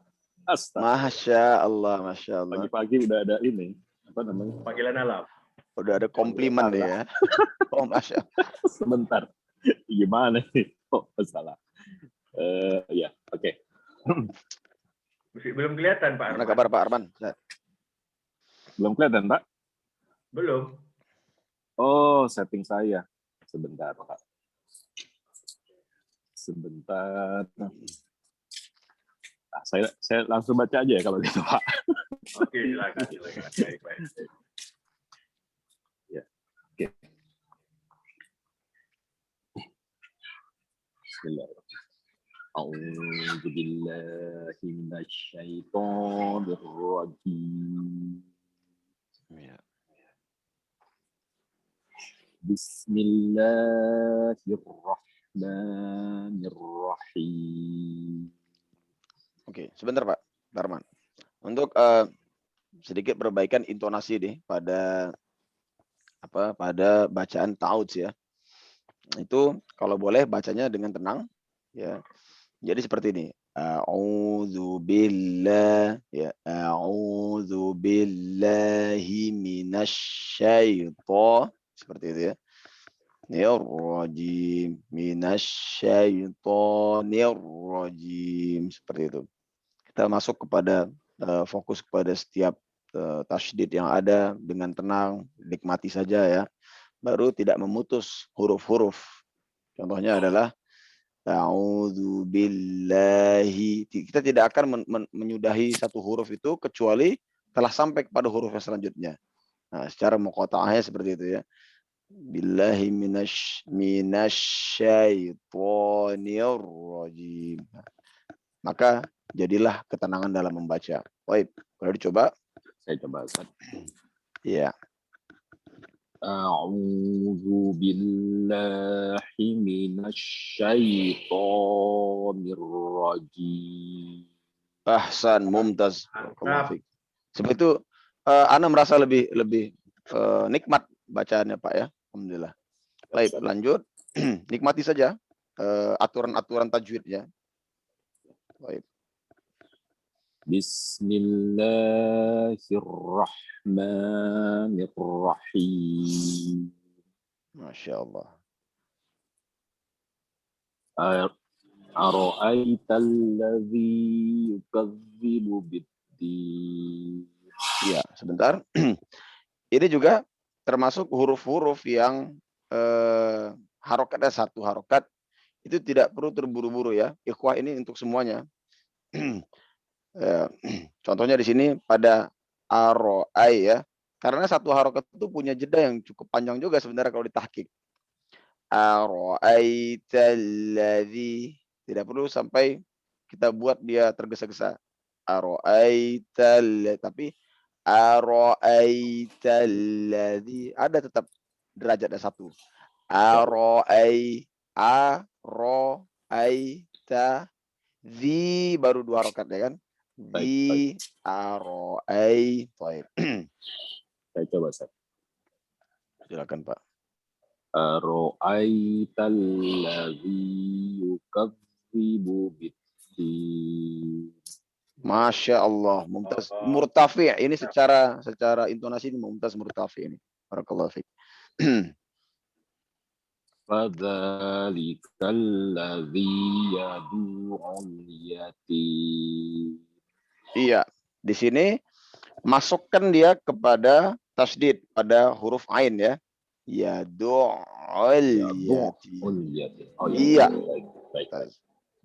Masya Allah, Masya Allah. Pagi-pagi udah ada ini, apa namanya? Panggilan alam. Udah ada komplimen deh ya. Oh, Masya. Sebentar. Gimana nih? Oh, salah. Ya, oke. Belum kelihatan Pak Mana Arman. kabar Pak Arman? Belum kelihatan, Pak? Belum. Oh, setting saya. Sebentar, Pak. Sebentar. Nah, saya langsung baca aja ya kalau gitu, Pak. Oke, silakan. Baik. Ya, oke. Bismillahirrahmanirrahim. A'udzu billahi minasyaitonir rajim. Ya. Bismillahirrahmanirrahim. Oke, sebentar Pak Arman. Untuk sedikit perbaikan intonasi nih pada bacaan ta'awudz ya. Itu kalau boleh bacanya dengan tenang ya. Jadi seperti ini. A'udzu billahi minasyaitonir, seperti itu ya. Rajim, minasyaitonir rajim, seperti itu. Kita masuk kepada fokus kepada setiap tasydid yang ada dengan tenang, nikmati saja ya. Baru tidak memutus huruf-huruf. Contohnya adalah a'udzu billahi. Kita tidak akan menyudahi satu huruf itu kecuali telah sampai kepada huruf yang selanjutnya. Nah, secara muqata'ahnya seperti itu ya. Billahi minasyaitonir rajim. Maka jadilah ketenangan dalam membaca. Baik, kalau dicoba. Saya coba, Ustaz. Iya. A'udzu billahi minasyaitonir rajim. Ahsan, mumtaz. Seperti itu, Ana merasa lebih nikmat bacaannya Pak ya. Alhamdulillah. Baik, lanjut. Nikmati saja aturan-aturan tajwidnya. Baik. Bismillahirrahmanirrahim. Masya Allah. Ara'aital ladzi yukadzibu biddin. Ya, sebentar. Ini juga termasuk huruf-huruf yang harokatnya satu harokat. Itu tidak perlu terburu-buru ya. Ikhwah ini untuk semuanya. Contohnya di sini pada aro'ai ya. Karena satu harokat itu punya jeda yang cukup panjang juga sebenarnya kalau ditahqiq. Aro'aital ladzi. Tidak perlu sampai kita buat dia tergesa-gesa. Aro'aital, tapi aro'aital ladzi, ada tetap derajatnya satu. Aro'aita zi, baru dua harokat ya kan. Di aro'ai. Saya coba, Ustaz. Silakan Pak. Ara'aital ladzi yukadzibu biddin. Masya Allah, mumtaz murtafi. Ini secara intonasi ini mumtaz murtafi ini. Barakallahu fiik. Fadzalikal ladzi yad'ul yatim. Iya, di sini masukkan dia kepada tasdid pada huruf ain ya. Yad'ul yatim. Oh, iya. Baik.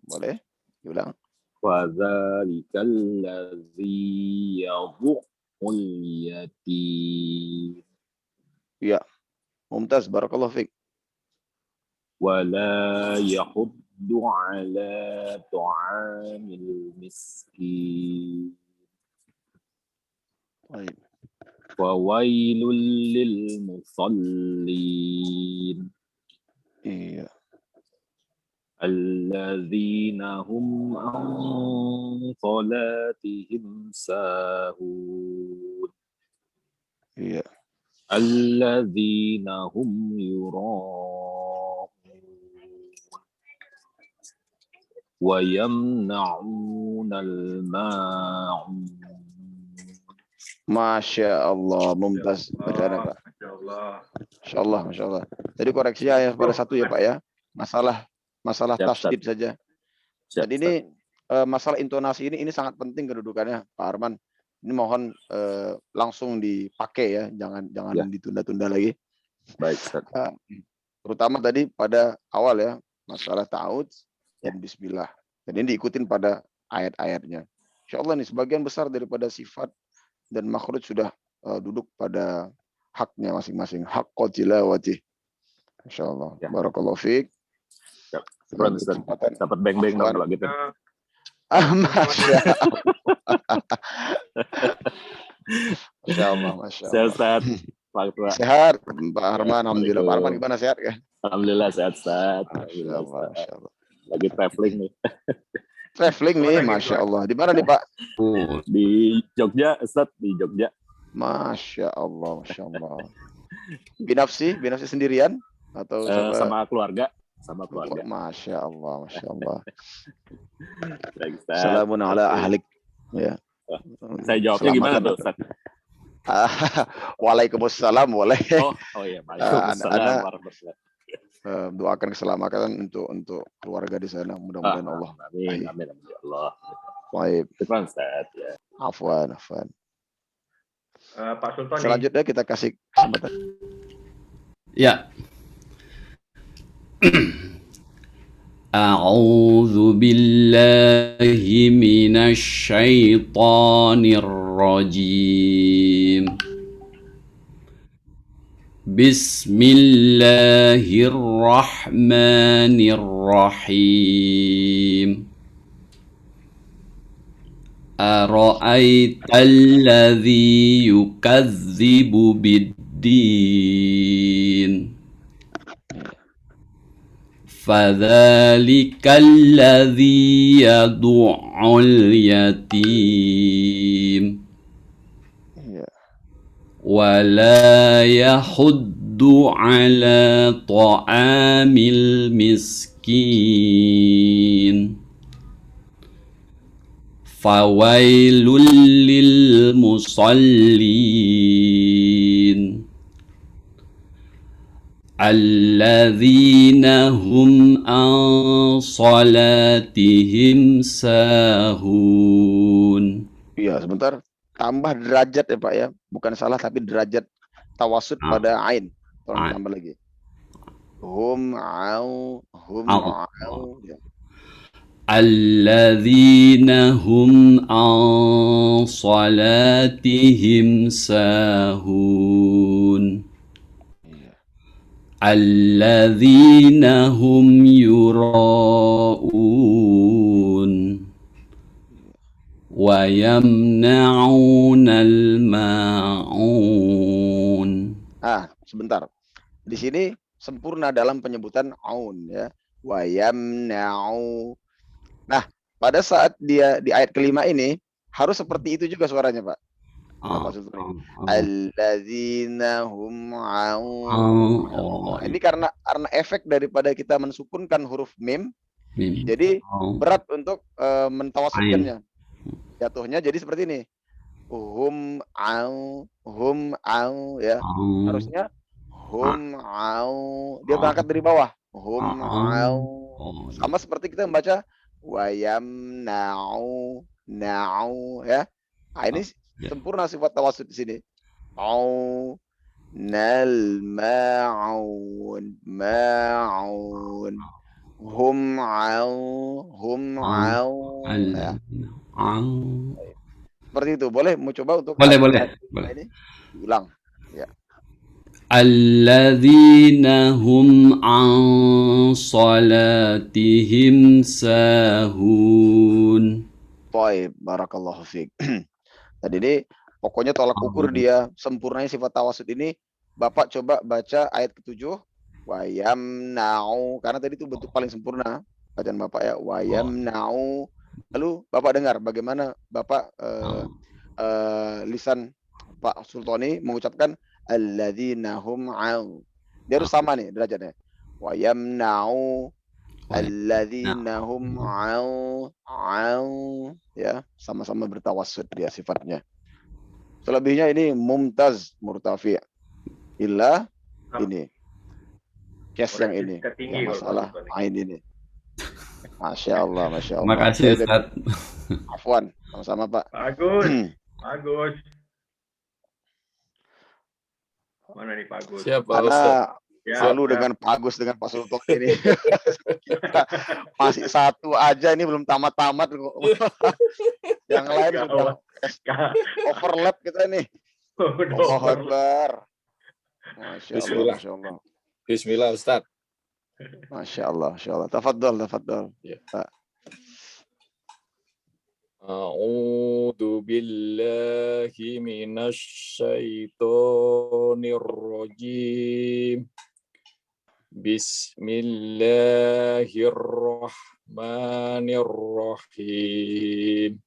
Boleh diulang. Fadzalikal ladzi yad'ul yatim. Iya. Mumtaz, barakallahu fiik. Wala yahuddu ala ta'amil miskin. Baik. Fawailul lil musallin. Iya. Alladzina hum an salatihim sahun. Iya. Alladzina hum yura'un wa yamna'unal ma'un. Masya Allah, mumtaz. Bacaan Pak. Allah. Masya Allah, Masya Allah. Jadi koreksinya hanya pada satu ya Pak ya. Masalah Siap, tasdid saja. Siap, Dan ini masalah intonasi ini sangat penting kedudukannya Pak Arman. Ini mohon langsung dipakai ya, jangan Ya. ditunda-tunda lagi. Baik, Ustaz. Terutama tadi pada awal ya, masalah ta'awud dan bismillah. Dan ini diikutin pada ayat-ayatnya. Insya Allah nih sebagian besar daripada sifat dan makhraj sudah duduk pada haknya masing-masing. Hak tilawati. Insya Allah. Ya. Barakallahu fiik. Siap. Syukran, Ustaz. Dapat beng-beng dong kalau gitu. Masya Allah. Masya Sehat, Allah. Ustaz. Pak Ketua. Sehat Pak Arman. Alhamdulillah. Pak Arman gimana, sehat kan? Alhamdulillah sehat, Ustaz. Masya Alhamdulillah, Allah. Ustaz. Masya Allah. Lagi traveling nih. Traveling nih, Masya Allah. Di mana nih Pak? Di Jogja, Ustaz. Di Jogja. Masya Allah, Masya Allah. Binafsi sendirian atau Sama keluarga. Sama keluarga. Masya Allah, Masya Allah. Baik, Ustaz. Assalamun ala ahlik. Ya. Saya jawabnya gimana tuh, Ustaz? Waalaikumsalam, boleh. Oh iya, Waalaikumsalam warahmatullahi. Doakan keselamatan untuk keluarga di sana. Mudah-mudahan Allah. Amin, amin, ya Allah. Baik. Syukran, Ustaz. Ya. Afwan. Pak Sultan. Selanjutnya kita kasih kesempatan. Ya. A'udzu billahi minasy syaithanir rajim. Bismillahirrahmanirrahim. Ara'aital ladzi yukadzibu bid-din. Fadzalika alladzi yad'ul yatim. Wa la yahuddu ala ta'amil miskin. Fawailul lil musallin. Alladzina hum an salatihim sahun. Iya, sebentar. Tambah derajat ya Pak ya. Bukan salah tapi derajat tawasud pada ain. Tolong tambah lagi. Hum au. Ya. Alladzina hum an salatihim sahun. Alladzina hum yura'un wa yamna'unal ma'un. Sebentar. Di sini sempurna dalam penyebutan aun ya. Wa yamna'u. Nah, pada saat dia di ayat kelima ini harus seperti itu juga suaranya, Pak. Alladzina hum Ini karena efek daripada kita mensukunkan huruf mim. Jadi berat untuk mentawasudkannya. Jatuhnya jadi seperti ini. Hum au ya. Harusnya hum au. Dia berangkat dari bawah. Hum au. Sama seperti kita membaca wayam na'u ya. Nah, ini sempurna sifat tawasud di sini. Au nal ma'un hum au ya. Seperti itu. Boleh mau coba untuk boleh. Ini ulang ya. Alladzina hum an salatihim sahun. Baik, barakallahu fiik. Tadi ini pokoknya tolak ukur dia sempurnanya sifat tawasud ini. Bapak coba baca ayat ke-7 wayam na'u, karena tadi itu bentuk paling sempurna bacaan Bapak ya, wayam na'u. Lalu Bapak dengar bagaimana Bapak lisan Pak Sultani mengucapkan alladzina hum au. Dia harus sama nih derajatnya. Wayam na'u alladzina hum au ya, sama-sama bertawasud dia sifatnya. Selebihnya ini mumtaz murtafi. illa ini. Case yang Koreksi ini, tingkat tinggi yang kalau masalah Pak Sultan. ain ini. Masya Allah, Masya Terima Allah. kasih Ustaz. Afwan, sama-sama Pak. Bagus, bagus. Mana nih Pak Agus? Siap, Pak Ustaz. Ana Ya, selalu siap. dengan Pak Agus, dengan Pak Sultan ini. Kita masih satu aja ini belum tamat-tamat kok. Yang lain Ya sudah Allah. overlap kita nih. Udah Allahu over. Akbar. Masya Allah, Bismillah. Masya Allah. Bismillah Ustaz. Masya Allah, Masya Allah. Tafadhol, tafadhol. Ya. Pak. A'udzu billahi minasy syaithanir rajim. Bismillahirrahmanirrahim.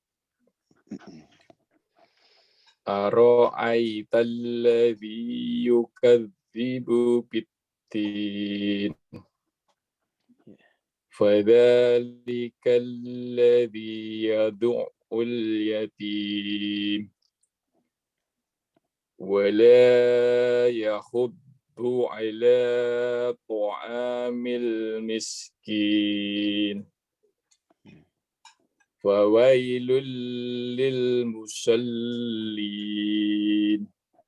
Ara'aital ladzi yukadzibu bid-din. فذلك الذي يدعو اليتيم ولا يحض على طعام المسكين فويل للمصلين.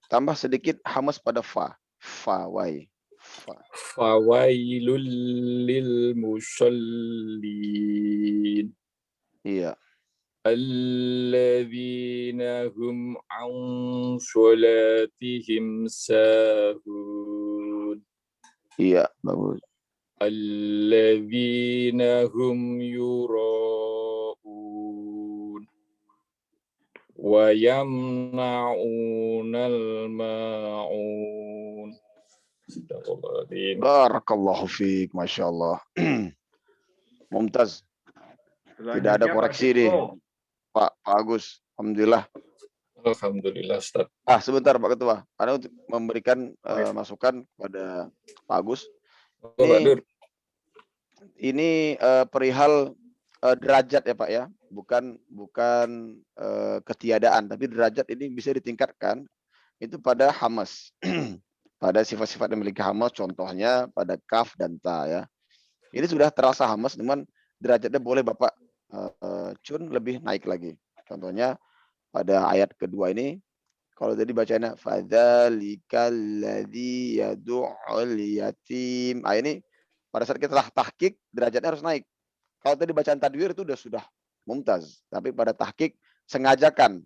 Tambah sedikit hamas pada fa. Fa, wai. Fa. Fawailul lil musallin. Iya. Alladzina hum an sholatihim sahun. Iya, bagus. Alladzina hum yura'un. Wa yamna'unal ma'un. Barakallahu fiik, Masya Allah. Mumtaz. Tidak ada koreksi nih, Pak Agus. Alhamdulillah. Alhamdulillah, Ustaz. Sebentar Pak Ketua. Karena untuk memberikan masukan kepada Pak Agus. Ini perihal derajat ya Pak ya. Bukan ketiadaan, tapi derajat ini bisa ditingkatkan itu pada hamas. Pada sifat-sifat yang memiliki hamas, contohnya pada kaf dan ta ya. Ini sudah terasa hamas, cuman derajatnya boleh Bapak cun lebih naik lagi. Contohnya pada ayat kedua ini, kalau tadi bacanya fadzalikal ladzi yad'ul yatim. Ini pada saat kita tahqiq derajatnya harus naik. Kalau tadi bacaan tadwir itu sudah mumtaz, tapi pada tahqiq sengajakan.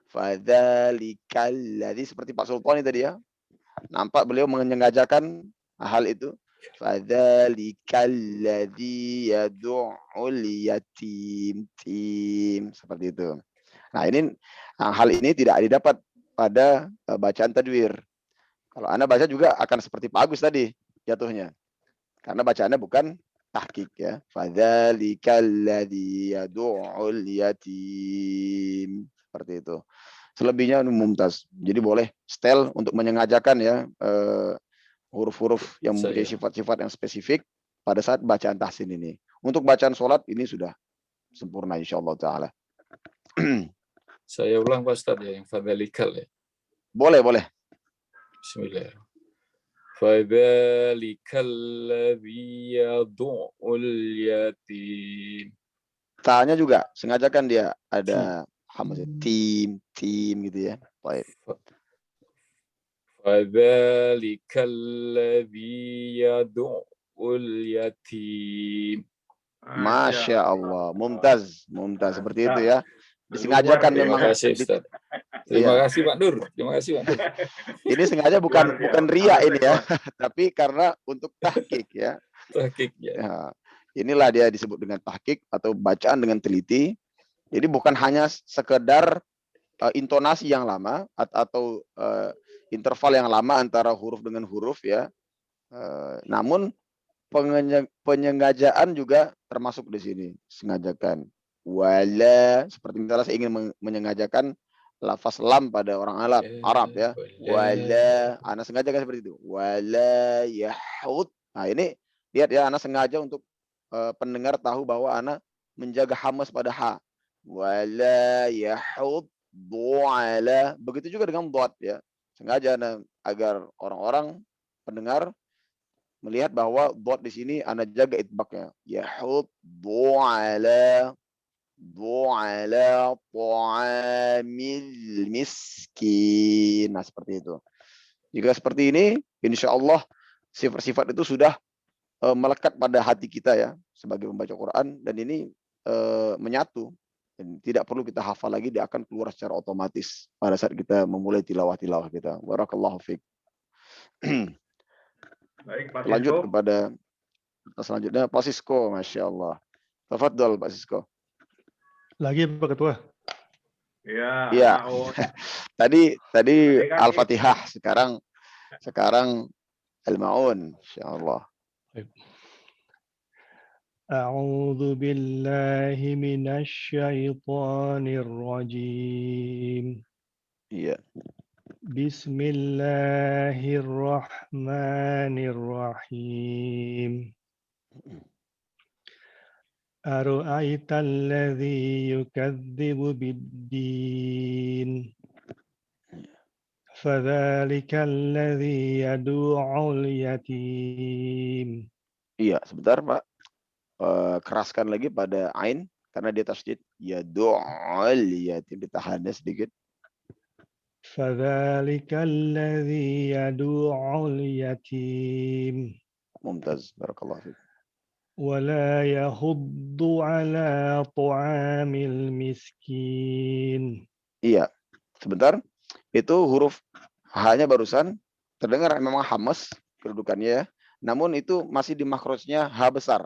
Fadzalikal ladzi, seperti Pak Sultan tadi ya. Nampak beliau menyengajakan hal itu. Fadzalikal ladzi yad'ul yatim. Seperti itu. Nah, hal ini tidak didapat pada bacaan tadwir. Kalau Anda baca juga akan seperti Pak Agus tadi jatuhnya. Karena bacaannya bukan tahqiq ya. Fadzalikal ladzi yad'ul yatim. Seperti itu. Selebihnya mumtaz. Jadi boleh setel untuk menyengajakan ya huruf-huruf yang mempunyai sifat-sifat yang spesifik pada saat bacaan tahsin ini. Untuk bacaan sholat ini sudah sempurna insyaallah taala. Saya ulang Pak Ustaz ya, yang fadzalikal ya. Boleh, boleh. Bismillah. Fadzalikal ladzi yad'ul yatim. Ta-nya juga sengajakan dia ada hamas tim gitu ya. Baik. Fadzalikal ladzi yad'ul yatim. Masya Allah, mumtaz seperti itu ya. Disengajakan memang. Terima kasih Ustaz. Terima kasih Pak Nur. Terima kasih Pak Nur. Ini sengaja bukan ria ini ya, tapi karena untuk tahqiq ya. Tahqiq ya. Inilah dia disebut dengan tahqiq atau bacaan dengan teliti. Jadi bukan hanya sekedar intonasi yang lama atau interval yang lama antara huruf dengan huruf ya. Namun penyengajaan juga termasuk di sini, sengajakan. Wala, seperti misalnya saya ingin menyengajakan lafaz lam pada orang Arab ya. Wala, ana sengajakan seperti itu. Wala yahud. Nah, ini lihat ya, ana sengaja untuk pendengar tahu bahwa ana menjaga hamas pada ha. Wala yahud ala. Begitu juga dengan dot ya. Sengaja agar orang-orang pendengar melihat bahwa dot di sini ana jaga itbaknya. Yahuddu ala ta'amil miskin. Nah, seperti itu. Jika seperti ini, insya Allah sifat-sifat itu sudah melekat pada hati kita ya sebagai pembaca Quran, dan ini menyatu. Dan tidak perlu kita hafal lagi, dia akan keluar secara otomatis pada saat kita memulai tilawah kita. Barakallahu fiik. Baik, Pak Lanjut Sisko. kepada selanjutnya Pak Sisko, Masya Allah. Tafadhol Pak Sisko. Lagi Pak Ketua. Iya. Maun. Tadi kan Al-Fatihah, sekarang Al-Maun, insyaallah. A'udzu billahi minasy syaithanir rajim. Iya. Bismillahirrahmanirrahim. Ara'aita alladhi yukadzibu bid-din. Fadzalika alladhi yad'ul yatim. Iya, sebentar Pak. Keraskan lagi pada ain karena dia tasydid. Yad'ul yatim, ditahannya sedikit. Fadzalika alladhi yad'ul yatim. Mumtaz, barakallahu fiik. Wala yahuddu ala ta'amil miskin. Iya, sebentar. Itu huruf H-nya barusan terdengar memang hamas kedudukannya ya. Namun itu masih di makrosnya H besar.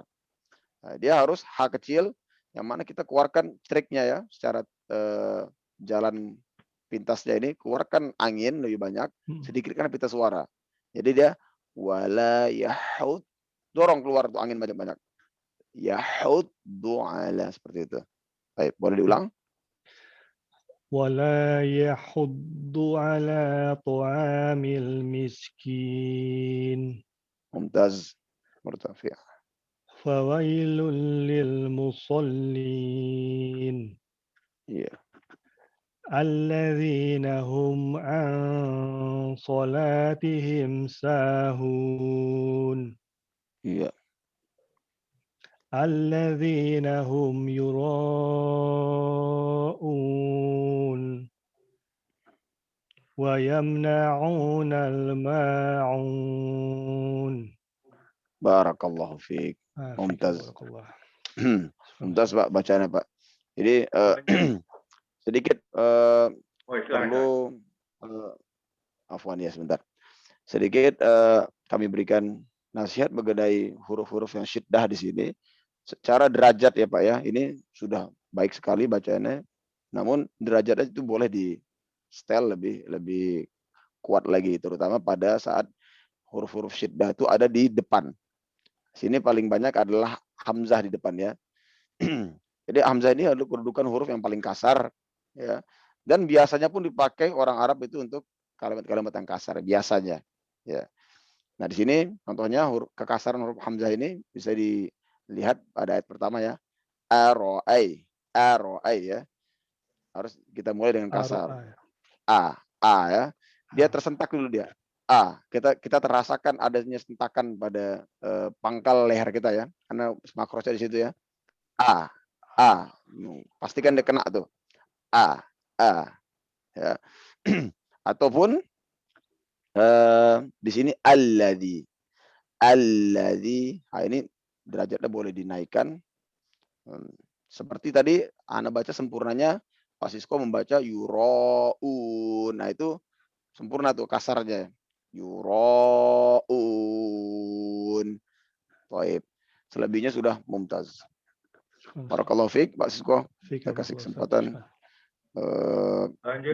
Nah, dia harus H kecil yang mana kita keluarkan triknya ya secara jalan pintasnya ini, keluarkan angin lebih banyak, sedikit karena pita suara. Jadi dia wala yahud, dorong keluar tuh angin banyak-banyak. Yahuddu ala, seperti itu. Baik, boleh diulang? Wala yahuddu ala ta'amil miskin. Mumtaz, murtafi'. Fawailul lil musallin. Iya. Alladzina hum an salatihim sahun. Iya. Alladzina hum yura'un wa yamna'unal ma'un. Barakallahu fiik. Mumtaz. Mumtaz Pak, bacanya Pak. Jadi sedikit perlu afwan ya sebentar. Sedikit kami berikan nasihat mengenai huruf-huruf yang syiddah di sini. Secara derajat ya Pak ya, ini sudah baik sekali bacaannya. Namun derajatnya itu boleh di setel lebih kuat lagi, terutama pada saat huruf-huruf syiddah itu ada di depan. Sini paling banyak adalah hamzah di depan ya. Jadi hamzah ini adalah kedudukan huruf yang paling kasar ya. Dan biasanya pun dipakai orang Arab itu untuk kalimat-kalimat yang kasar biasanya ya. Nah, di sini contohnya kekasaran huruf hamzah ini bisa dilihat pada ayat pertama ya. Ara'ai ya. Harus kita mulai dengan kasar. A ya. Dia tersentak dulu dia. A, kita terasakan adanya sentakan pada pangkal leher kita ya, karena makrosnya di situ ya. A, pastikan dia kena tuh. A, ya. Ataupun di sini alladzi. Nah, ini derajatnya boleh dinaikkan. Seperti tadi Ana baca sempurnanya, Pak Sisko membaca yuraun. Nah, itu sempurna tuh kasarnya. Yuraun. Baik. Selebihnya sudah mumtaz. Barakallahu fiik, Pak Sisko. Kita kasih kesempatan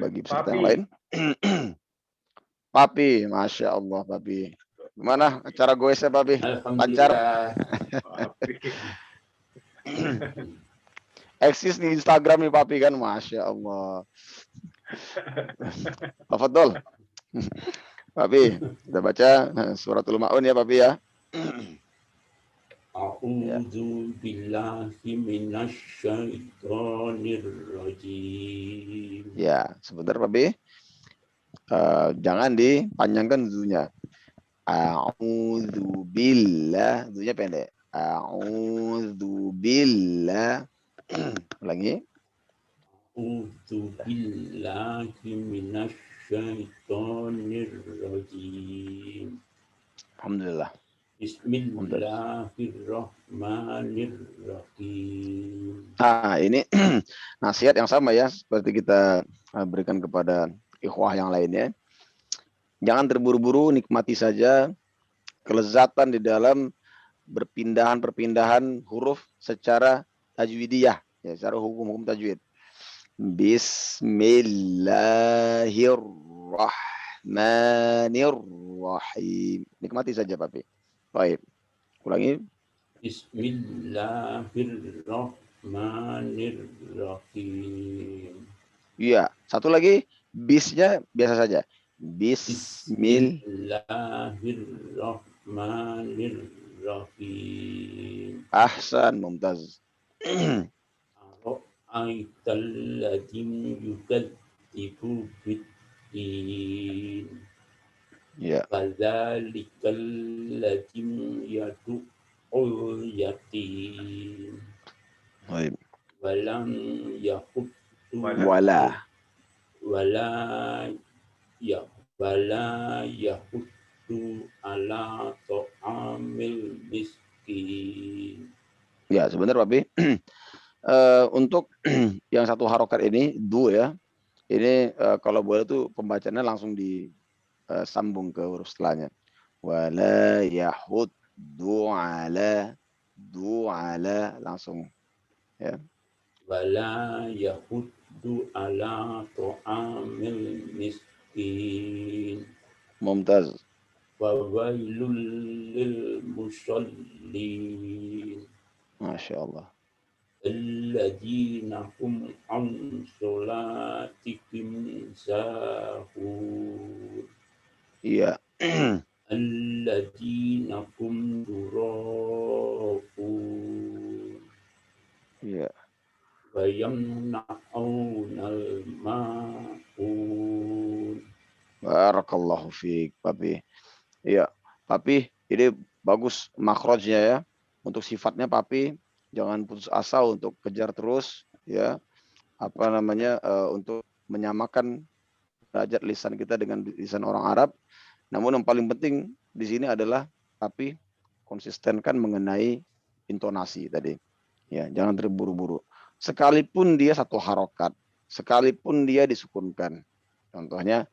bagi peserta yang lain. Papi, Masya Allah Papi. Gimana acara goesnya Papi? Lancar? Eksis di Instagram nih Papi kan, Masya Allah. Tafadhol. Papi, kita baca suratul Maun ya Papi ya. A'udzu billahi minasy syaithanir rajim. Ya, sebentar Papi. Jangan dipanjangkan zunya. A'udzubillah, zunya pendek. A'udzubillah. Ulangi. A'udzu billahi minasyaitonir rajim. Alhamdulillah. Bismillahirrahmanirrahim. Ini nasihat yang sama ya, seperti kita berikan kepada ikhwah yang lainnya. Jangan terburu-buru, nikmati saja kelezatan di dalam perpindahan huruf secara tajwidiyah, ya, secara hukum tajwid. Bismillahirrahmanirrahim. Nikmati saja, Papi. Baik. Ulangi. Bismillahirrahmanirrahim. Iya, satu lagi, bisnya biasa saja. Bismillahirrahmanirrahim. Ahsan, mumtaz. Aitalladin yukadzibu biddin. Ya. Fadzalikal ladin yad'ul yatim. Baik. Walam yahuddu wala yahuddu ala ta'amil miskin. Ya, sebentar Papi. Untuk yang satu harokat ini, ya. Ini kalau boleh tuh pembacanya langsung disambung ke huruf setelahnya. Wala yahuddu ala langsung. Ya. Wala yahuddu ala ta'amil miskin. Mumtaz. Wawailul lil musallin. Masya Allah. Alladzina hum an sholatihim sahun. Iya. Alladzina hum yurafun. Iya. Wa yamna'unal ma'un. Barakallahu fiik, Papi. Iya, Papi, ini bagus makhrajnya ya. Untuk sifatnya Papi jangan putus asa untuk kejar terus ya. Untuk menyamakan derajat lisan kita dengan lisan orang Arab. Namun yang paling penting di sini adalah Papi konsistenkan mengenai intonasi tadi. Ya, jangan terburu-buru. Sekalipun dia satu harokat, sekalipun dia disukunkan. Contohnya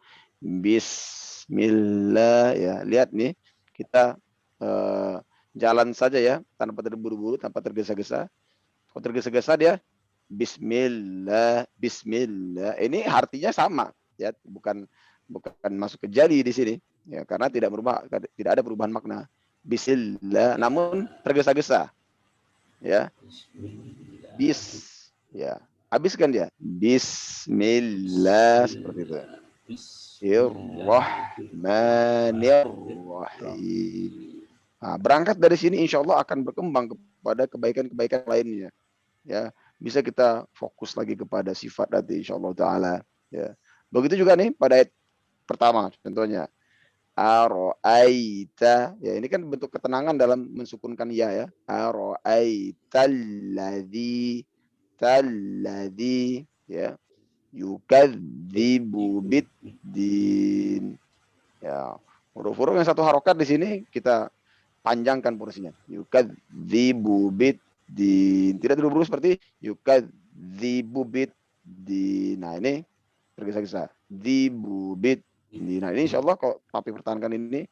Bismillah ya, lihat nih kita jalan saja ya tanpa terburu-buru, tanpa tergesa-gesa. Kalau tergesa-gesa dia Bismillah. Ini artinya sama ya, bukan masuk ke jadi di sini ya, karena tidak ada perubahan makna. Bismillah, namun tergesa-gesa ya. Ya, habiskan dia. Bismillah seperti itu. Bismillahirrahmanirrahim. Nah, berangkat dari sini insya Allah akan berkembang kepada kebaikan-kebaikan lainnya. Ya, bisa kita fokus lagi kepada sifat tadi insya Allah Taala. Ya, begitu juga nih pada ayat pertama contohnya. Aro'aita, ya ini kan bentuk ketenangan dalam mensukunkan ya. Aro'aitalladzi ya. Yukadzibu biddin. Ya, huruf-huruf yang satu harokat di sini kita panjangkan porsinya. Yukadzibu biddin. Tidak terburu-buru seperti yukadzibu biddin. Nah, ini tergesa-gesa. Dzibu biddin. Nah, ini insya Allah kalau Papi pertahankan ini,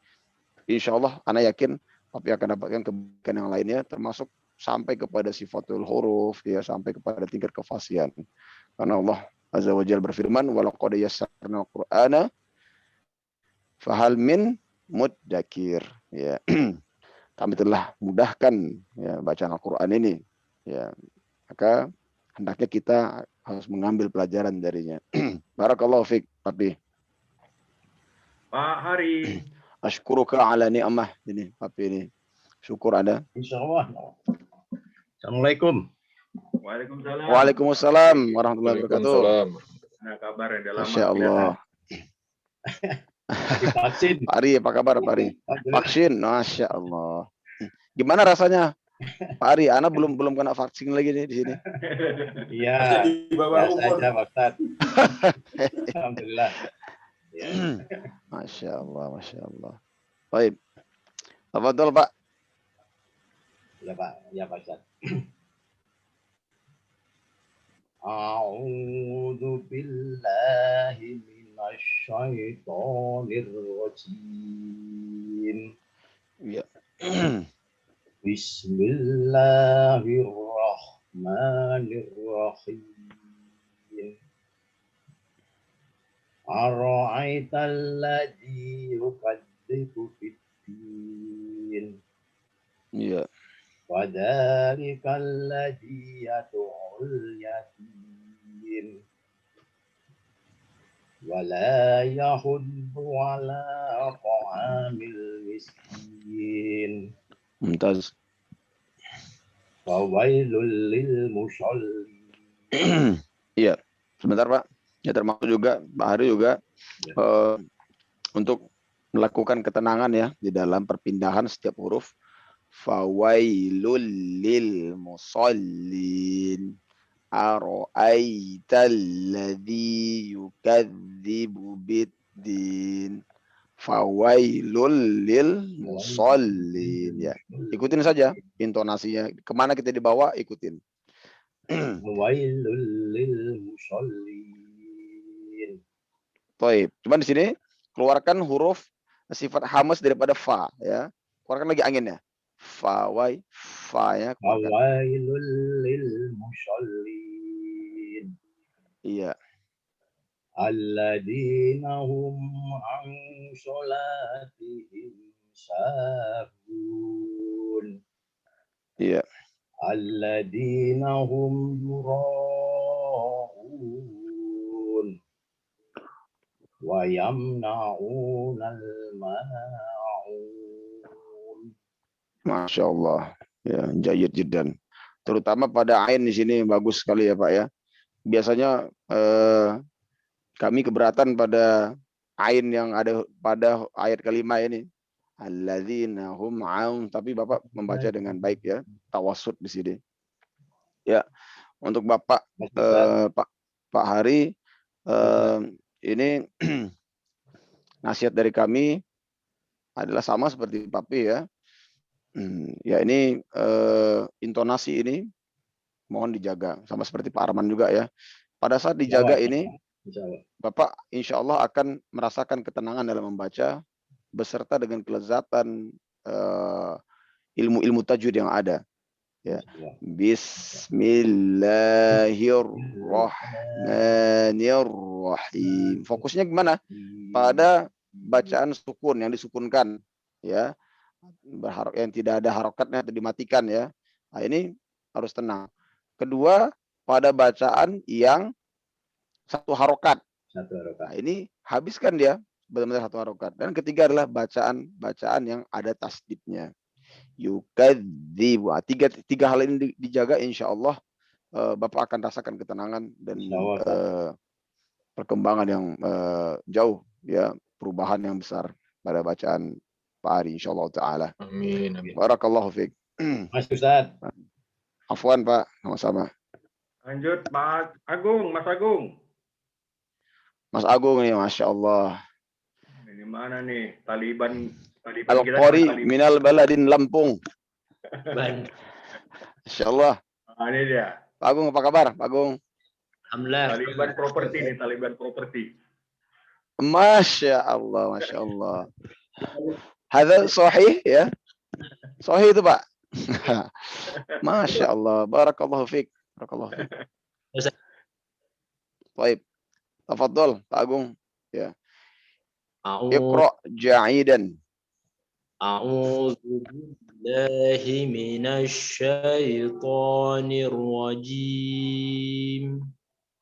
insya Allah Ana yakin Papi akan dapatkan kebaikan yang lainnya, termasuk sampai kepada sifatul huruf, ya, sampai kepada tingkat kefasihan. Karena Allah Azza wa Jalla berfirman, walaqad yassarna al-Qur'ana fahal min muddakir. Ya. Kami telah mudahkan ya, bacaan Al-Qur'an ini. Ya. Maka hendaknya kita harus mengambil pelajaran darinya. Barakallahu fiik, Papi. Pak Hari. Ashkuruka ala ni'mah. Ini Papi ini. Syukur ada. Insyaallah. Assalamualaikum. Waalaikumsalam. Waalaikumsalam warahmatullahi wabarakatuh. Nah, kabar yang dalam. Masya Allah. Divaksin. Pak Ari, apa kabar Pak Ari? Alhamdulillah. Vaksin, Masya Allah. Gimana rasanya Pak Ari? Ana belum kena vaksin lagi nih di sini. Iya. Masih di bawah Biasa umur. aja Pak Ustaz. Alhamdulillah. Ya. Masya Allah, Masya Allah. Baik. Tafadhol Pak. Ya Pak, ya Pak Ustaz. A'udzu billahi minasy syaithanir rajim. Ya. Bismillahirrahmanirrahim. Ara'aital ladzi yukadzibu bid-din. Ya. Wadzalikal ladzi yad'ul yatim. Wala yahuddu ala ta'amil miskin. Mumtaz. Fawailul lil musallin. Iya. Sebentar Pak. Ya termasuk juga Pak Hari juga untuk melakukan ketenangan ya di dalam perpindahan setiap huruf. Fawailul lil musallin. Ara'aital ladzi yukadzibu bid-din. Fawailul lil musallin ya. Ikutin saja intonasinya. Kemana kita dibawa ikutin. Fawailul lil musallin. Baik. Cuman di sini keluarkan huruf sifat hamas daripada fa ya. Keluarkan lagi anginnya. Fa ya. Fawailul lil musallin. Iya. Alladzina hum an sholatihim sahun. Iya. Alladzina hum yura'un wa yamna'unal ma'un. Masya Allah. Ya, jayyid jiddan. Terutama pada ain di sini bagus sekali ya Pak ya. Biasanya kami keberatan pada ain yang ada pada ayat kelima ini. Alladzina hum an, tapi Bapak membaca dengan baik ya, tawassut di sini. Ya, untuk Bapak Pak Hari ini nasihat dari kami adalah sama seperti Papi ya. Ya ini intonasi ini mohon dijaga sama seperti Pak Arman juga ya. Pada saat dijaga ini Bapak insya Allah akan merasakan ketenangan dalam membaca beserta dengan kelezatan ilmu-ilmu tajwid yang ada. Ya. Bismillahirrahmanirrahim. Fokusnya gimana? Pada bacaan sukun yang disukunkan, ya. Yang tidak ada harokatnya atau dimatikan ya. Nah, ini harus tenang. Kedua, pada bacaan yang satu harokat. Nah, ini habiskan dia benar-benar satu harokat. Dan ketiga adalah bacaan yang ada tasdidnya. Yukadzibu. Tiga hal ini dijaga, insya Allah Bapak akan rasakan ketenangan dan perkembangan yang jauh, ya, perubahan yang besar pada bacaan Pak Ari, insya Allah Ta'ala. Amin, amin. Barakallahu fiik. Mas Ustaz. Afwan Pak, sama-sama. Lanjut Mas Agung, Mas Agung. Mas Agung nih, Masya Allah. Ini mana nih Taliban Al-Qori minal baladin Lampung. Masya Allah. Nah, ini dia. Pak Agung apa kabar? Pak Agung. Alhamdulillah. Taliban properti nih, Taliban properti. Masya Allah, Masya Allah. Hadza sahih ya. Sahih itu Pak. Masya Allah. Barakallahu fiik. Barakallahu fiik. Baik. Tafadhol Pak Agung. Ya. Iqra ja'idan. A'udzu billahi minasy syaithanir rajim.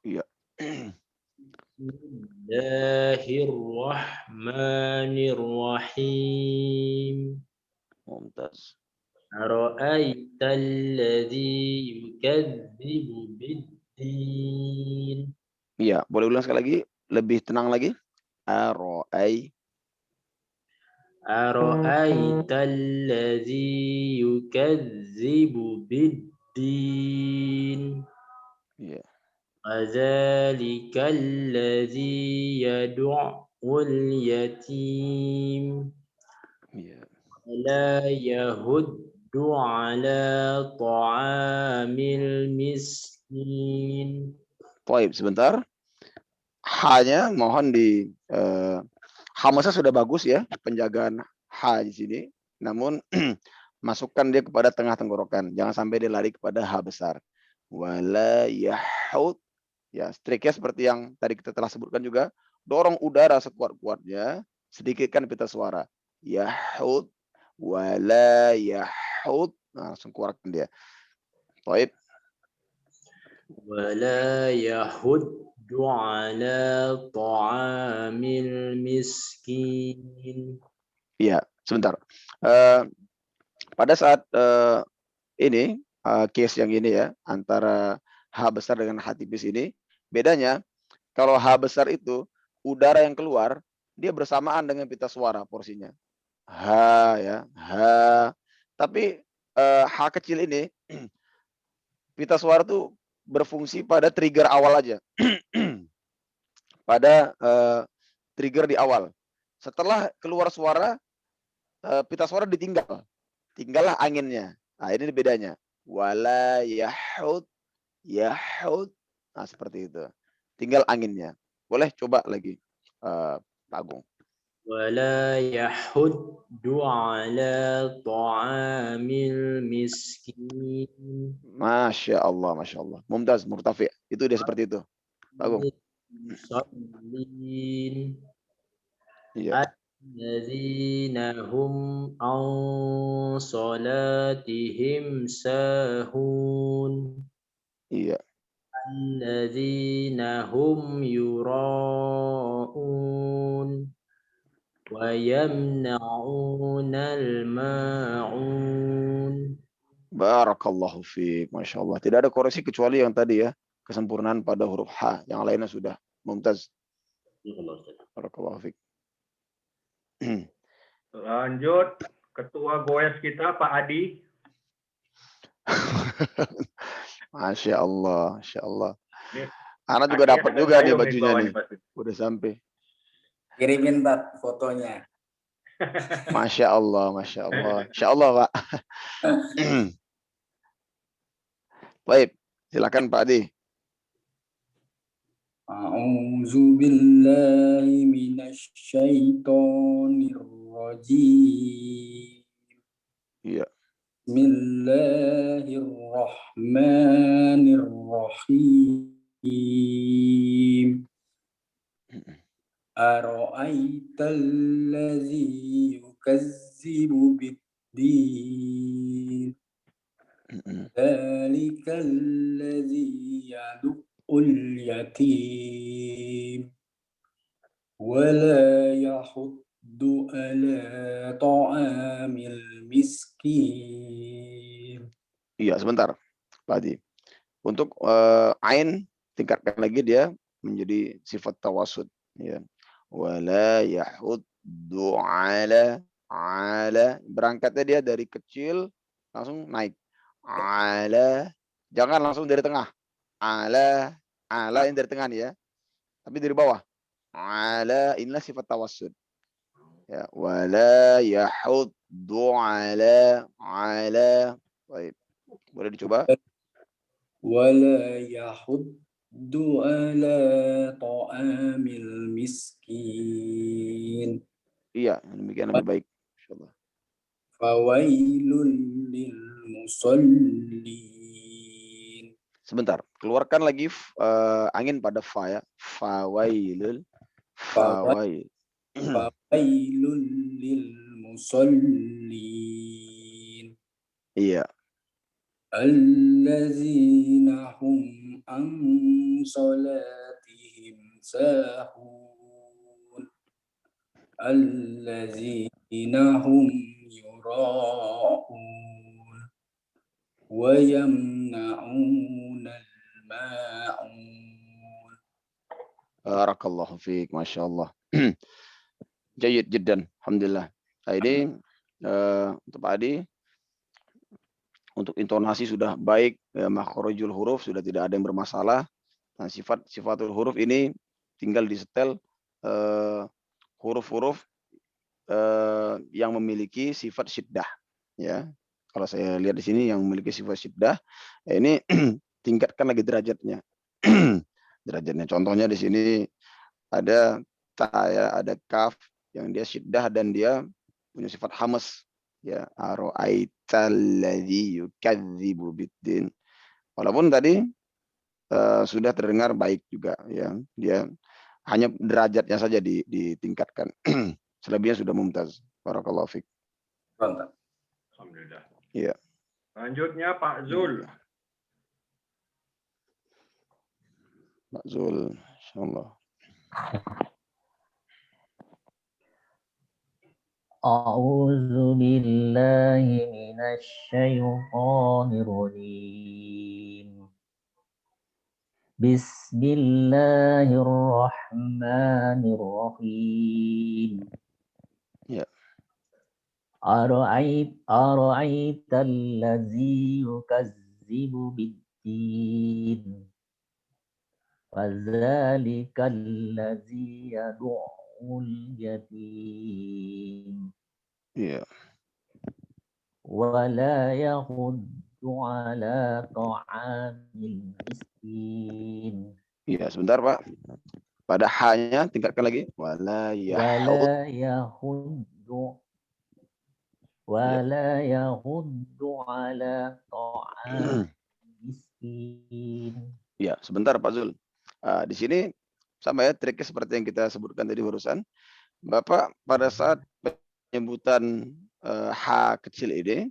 Iya. Bismillahirrahmanirrahim. Mumtaz. Ara'aital ladzi yukadzibu bid-din. Iya, boleh ulang sekali lagi, lebih tenang lagi. أرأيت الذي يكذب بالدين Ya. وذلك الذي يدع اليتيم Ya. ولا يهد على طعام المسكين. Baik, sebentar. H-nya mohon di Hamzah sudah bagus ya, penjagaan H di sini. Namun masukkan dia kepada tengah tenggorokan. Jangan sampai dia lari kepada H besar. Wala yahud. Ya, striknya seperti yang tadi kita telah sebutkan juga. Dorong udara sekuat-kuatnya. Sedikitkan pita suara. Yahud. Wala yahud. Nah, langsung keluarkan dia. Baik. ولا يحض على طعام المسكين. Iya, sebentar. Pada saat ini case yang ini ya, antara H besar dengan H tipis ini, bedanya kalau H besar itu udara yang keluar dia bersamaan dengan pita suara porsinya. H ya, H. Tapi H kecil ini pita suara tuh berfungsi pada trigger awal aja. Pada trigger di awal. Setelah keluar suara, pita suara ditinggal. Tinggallah anginnya. Nah, ini bedanya. Wala yahud, yahud. Nah, seperti itu. Tinggal anginnya. Boleh coba lagi, Pak Agung. ولا يحض على طعام المسكين. Masya Allah, Masya Allah. Mumtaz, murtafi. Itu dia seperti itu. Pak Agung. المصلين Iya. الذين هم عن صلاتهم ساهون. Iya. الذين هم يراءون ويمنعون الماعون. Barakallahu fiik. Masya Allah. Tidak ada koreksi kecuali yang tadi ya. Kesempurnaan pada huruf H. Yang lainnya sudah. Mumtaz. Barakallahu fiik. Lanjut, Ketua Goes kita Pak Adi. Masya Allah, Masya Allah. Nih, Anak juga dapat juga nih bajunya nih. pasti. Udah sampai. Kirimin Tat fotonya. Masya Allah, Masya Allah. Masya Allah, Pak. Baik, silakan Pak Adi. A'udzu billahi minasy syaithanir rajim. Iya. Bismillahirrahmanirrahim. Ara'aital ladzi yukazzibu bid-din. Dzalikal ladzi yad'ul yatim. Wala yahuddu ala ta'amil miskin. Iya, sebentar, Pak Adi. Untuk ain tingkatkan lagi dia menjadi sifat tawasud. Ya. Wala yahuddu ala berangkatnya dia dari kecil langsung naik. Ala, jangan langsung dari tengah. Ala yang dari tengah nih ya. Tapi dari bawah. Ala, inilah sifat tawasud. Ya, wala yahuddu ala. Baik. Boleh dicoba? Wala yahuddu ala ta'amil miskin. Iya, demikian lebih baik. Insyaallah. Fawailul lil musallin. Sebentar, keluarkan lagi angin pada fa ya. Fawailul. Fawailul lil musallin. Iya. Allazina hum an salatihim sahun. Allazina hum yura'un wa yamna'una al-ma'un. Barakallahu fiik, Masya Allah. Jayyid jiddan. Alhamdulillah. Nah, ini untuk Pak Adi, untuk intonasi sudah baik, makhrajul huruf sudah tidak ada yang bermasalah. Nah, sifatul huruf ini tinggal disetel huruf-huruf yang memiliki sifat syiddah, ya. Kalau saya lihat di sini yang memiliki sifat syiddah, ya ini tingkatkan lagi derajatnya. Derajatnya. Contohnya di sini ada ta, ya, ada kaf yang dia syiddah dan dia punya sifat hamas, ya. Ara'aital ladzi yukadzibu biddin. Walaupun tadi sudah terdengar baik juga, ya. Dia hanya derajatnya saja ditingkatkan. Selebihnya sudah mumtaz. Barakallahu fiik. Mantap. Alhamdulillah. Iya. Selanjutnya Pak Zul. Pak Zul, insyaallah. A'udzu billahi minasy syaithanir rajim. Bismillahirrahmanirrahim. Ya. Ara'aital ladzi yukazzibu biddin. Fadzalikal ladzi yad'ul yatim. Iya. Wala yahuddu ala ta'amil miskin. Iya, sebentar Pak. Pada hanya tingkatkan lagi. Wala yahuddu ala ta'amil miskin. Iya, sebentar Pak Zul. Di sini sama ya, triknya seperti yang kita sebutkan tadi barusan. Bapak pada saat penyebutan H kecil ini,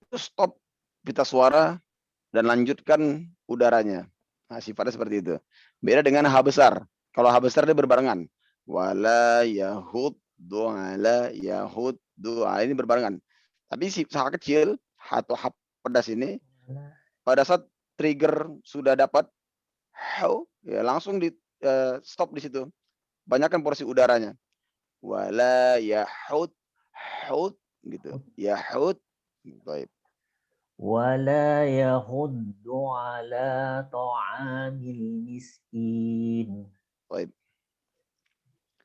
itu stop pita suara dan lanjutkan udaranya. Nah, sifatnya seperti itu. Beda dengan H besar. Kalau H besar dia berbarengan. Wala yahuddu ala yahuddu. Ini berbarengan. Tapi si H kecil, H atau H pedas ini, pada saat trigger sudah dapat, ya langsung di stop di situ. Banyakkan porsi udaranya. Wala yahud gitu. Yahud. Baik. Wala yahuddu ala ta'amil miskin. Baik.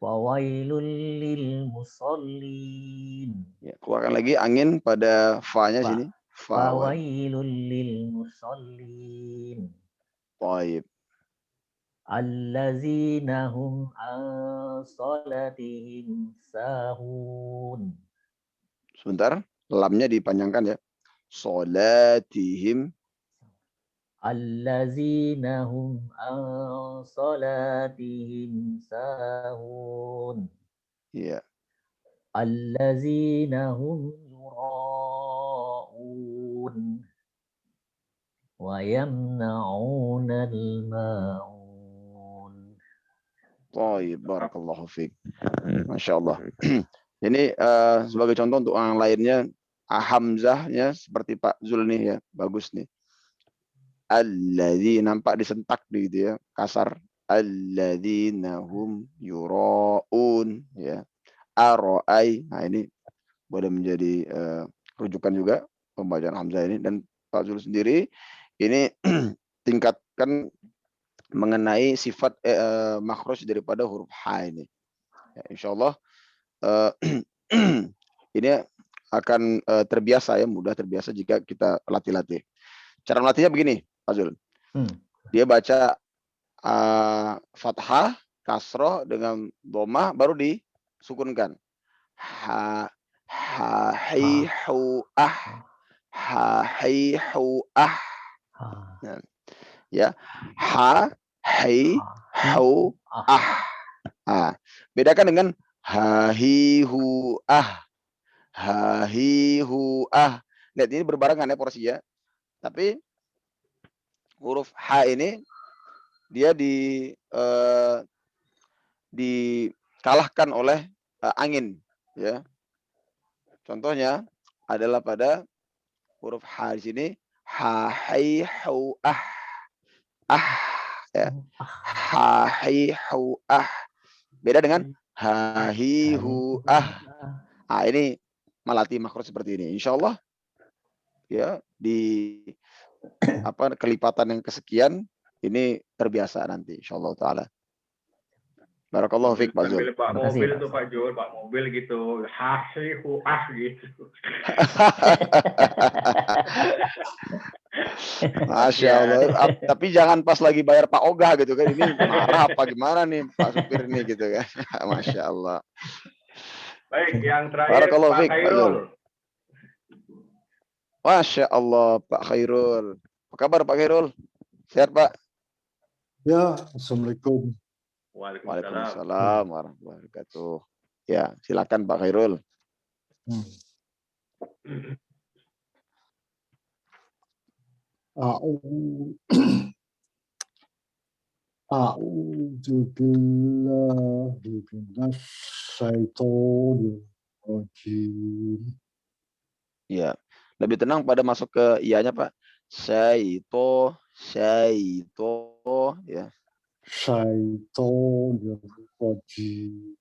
Fawailul lil musallin. Ya, keluarkan lagi angin pada fa-nya sini. Fawailul lil musallin. Baik. Allazina hum an salatihim sahun. Sebentar, lamnya dipanjangkan ya. Salatihim. Allazina hum an salatihim sahun. Iya. Allazina hum yura'un wa yamna'una al-ma'un. Baik, barakallahu fiik. Masya Allah. Ini sebagai contoh untuk orang lainnya, hamzahnya seperti Pak Zul nih ya, bagus nih. Alladzi, nampak disentak gitu ya, kasar. Alladzina hum yura'un ya. Ara'ai. Nah, ini boleh menjadi rujukan juga pembacaan hamzah ini. Dan Pak Zul sendiri ini tingkatkan mengenai sifat makhraj daripada huruf H ini. Ya, insyaallah ini akan terbiasa ya, mudah terbiasa jika kita latih-latih. Cara melatihnya begini, Pak Zul. Dia baca fathah, kasroh dengan dhammah baru disukunkan. Ha hi hu ah. Ha hi hu ah. Nah, ya. Ha hi hu ah. Bedakan dengan ha hi hu ah. Ha hi hu ah. Lihat ini berbarengan ya porsinya. Tapi huruf H ini dia dikalahkan oleh angin ya. Contohnya adalah pada huruf H di sini, ha hi hu ah. Ah ya. Ha hi hu ah. Beda dengan hahihu ah. Ah, ini malati makhraj seperti ini. Insya Allah ya di kelipatan yang kesekian ini terbiasa nanti insya Allah taala. Barakallahu fiik Pak Zul. Pak mobil tuh Pak Jul, Pak mobil gitu, hahihu ah gitu. Masya Allah. Tapi jangan pas lagi bayar Pak Ogah gitu kan, ini marah apa gimana nih Pak supir ini gitu kan. Masya Allah. Baik, yang terakhir Pak Khairul. Masya Allah Pak Khairul. Apa kabar Pak Khairul? Sehat Pak? Ya, Assalamualaikum. Waalaikumsalam warahmatullahi wabarakatuh. Ya, silakan Pak Khairul. A'udzu billahi minasy syaithanir rajim. Ya, lebih tenang pada masuk ke ianya Pak. Syaito ya. Syaitonir rajim.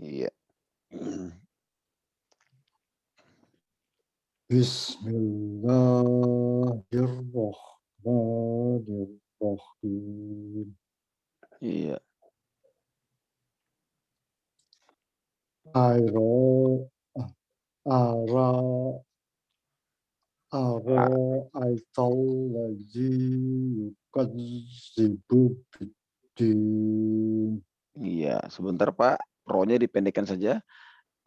Iya. Bismillahirrahmanirrahim. Iya. Ara'aital ladzi yukadzibu biddin. Iya, sebentar Pak. Ro-nya dipendekkan saja.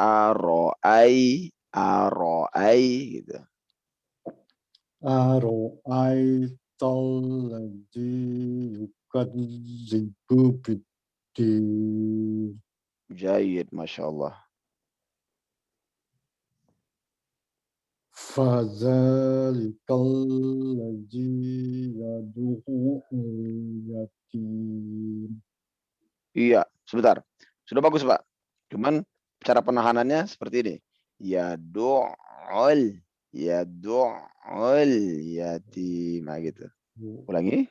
Aro'ai gitu. Ara'aital ladzi yukadzibu biddin. Jayid, Masya Allah. Fadzalikal ladzi yad'u yatim. Iya, sebentar. Sudah bagus, Pak. Cuman cara penahanannya seperti ini. Yad'ul yatim. Nah, gitu. Ulangi.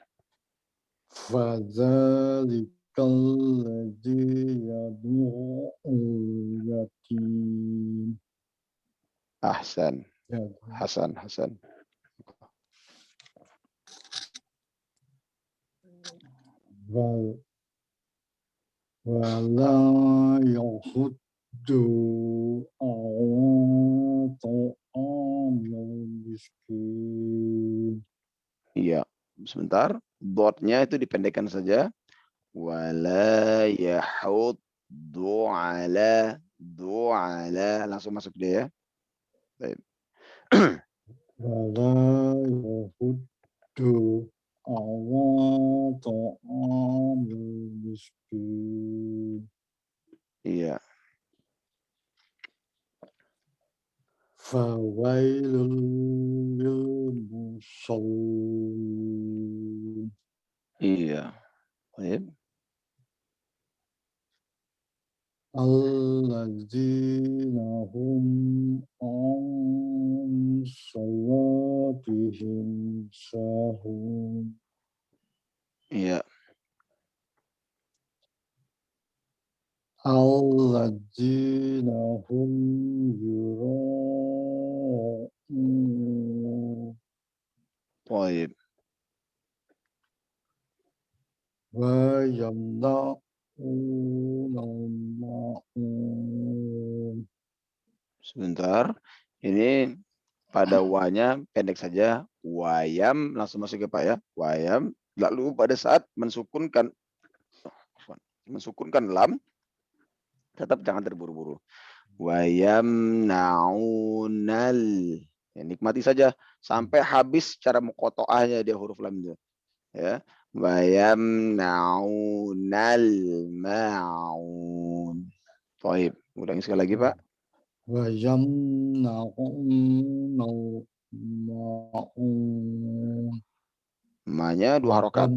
Fadzalikal ladzi yad'u yatim. Ahsan. Ya. Hasan. Wala yahuddu ala ta'amil miskin. Iya, sebentar. Dotnya itu dipendekkan saja. Wala yahuddu ala langsung masuk dia ya. Baik. Wala yahuddu ala ta'amil miskin. Iya. Fawailul lil musallin. Iya. Baik. Alladzina hum an salatihim sahun. Iya. Alladzina hum yura'un. Baik. Wa yamna'una ma'un. Sebentar. Ini pada wanya pendek saja. Wayam langsung masuk ke Pak ya. Wayam. Lalu pada saat mensukunkan lam, tetap jangan terburu-buru. Wayam naunal. Ya, nikmati saja sampai habis cara muqotoahnya dia huruf lam itu. Ya. Wayam naunal ma'un. Baik, ulangi sekali lagi Pak. Wayam naunal ma'un. Ma-nya 2 harokat.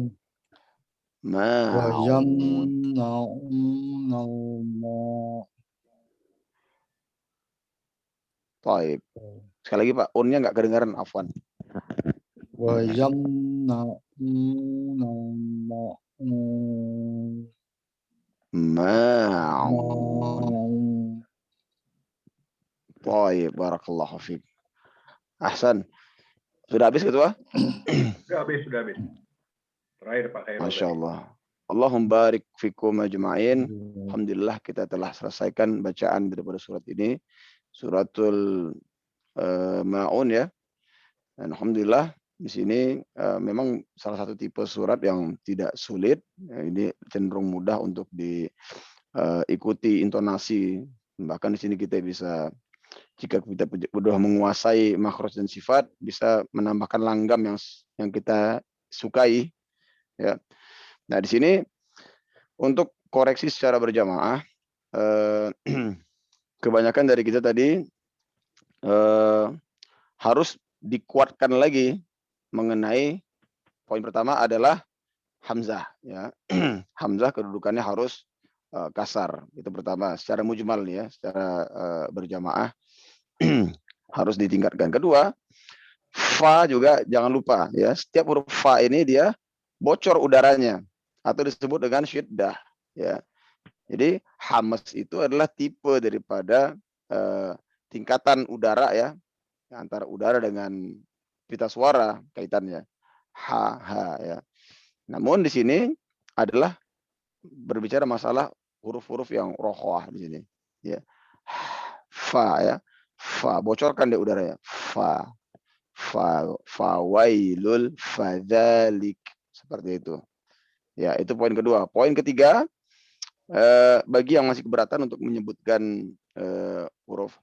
Wayam Ma'un. naunal ma'un. Baik. Sekali lagi Pak, unnya nggak kedengaran, afwan. Wayam naunal ma'un. ma'un. Baik, barakallahu fiik. Ahsan. Sudah habis ketua? Sudah habis. Terakhir Pak Khairul. Masya Allah. Allahumma barik fikum ajma'in. Alhamdulillah kita telah selesaikan bacaan daripada surat ini. Suratul Ma'un ya. Dan alhamdulillah di sini memang salah satu tipe surat yang tidak sulit. Ini cenderung mudah untuk diikuti intonasi. Bahkan di sini kita bisa, jika kita sudah menguasai makhraj dan sifat, bisa menambahkan langgam yang kita sukai. Ya. Nah di sini untuk koreksi secara berjamaah, kebanyakan dari kita tadi harus dikuatkan lagi mengenai poin pertama adalah hamzah. Ya. Hamzah kedudukannya harus kasar. Itu pertama, secara mujmal ya, secara berjamaah harus ditingkatkan. Kedua, fa juga jangan lupa ya. Setiap huruf fa ini dia bocor udaranya atau disebut dengan syiddah ya. Jadi hamas itu adalah tipe daripada tingkatan udara ya, antara udara dengan pita suara kaitannya. Ha ya. Namun di sini adalah berbicara masalah huruf-huruf yang rokhwah di sini ya. Fa ya. Fa, bocorkan deh udaranya. Fa wailul fadzalik, seperti itu. Ya, itu poin kedua. Poin ketiga, bagi yang masih keberatan untuk menyebutkan huruf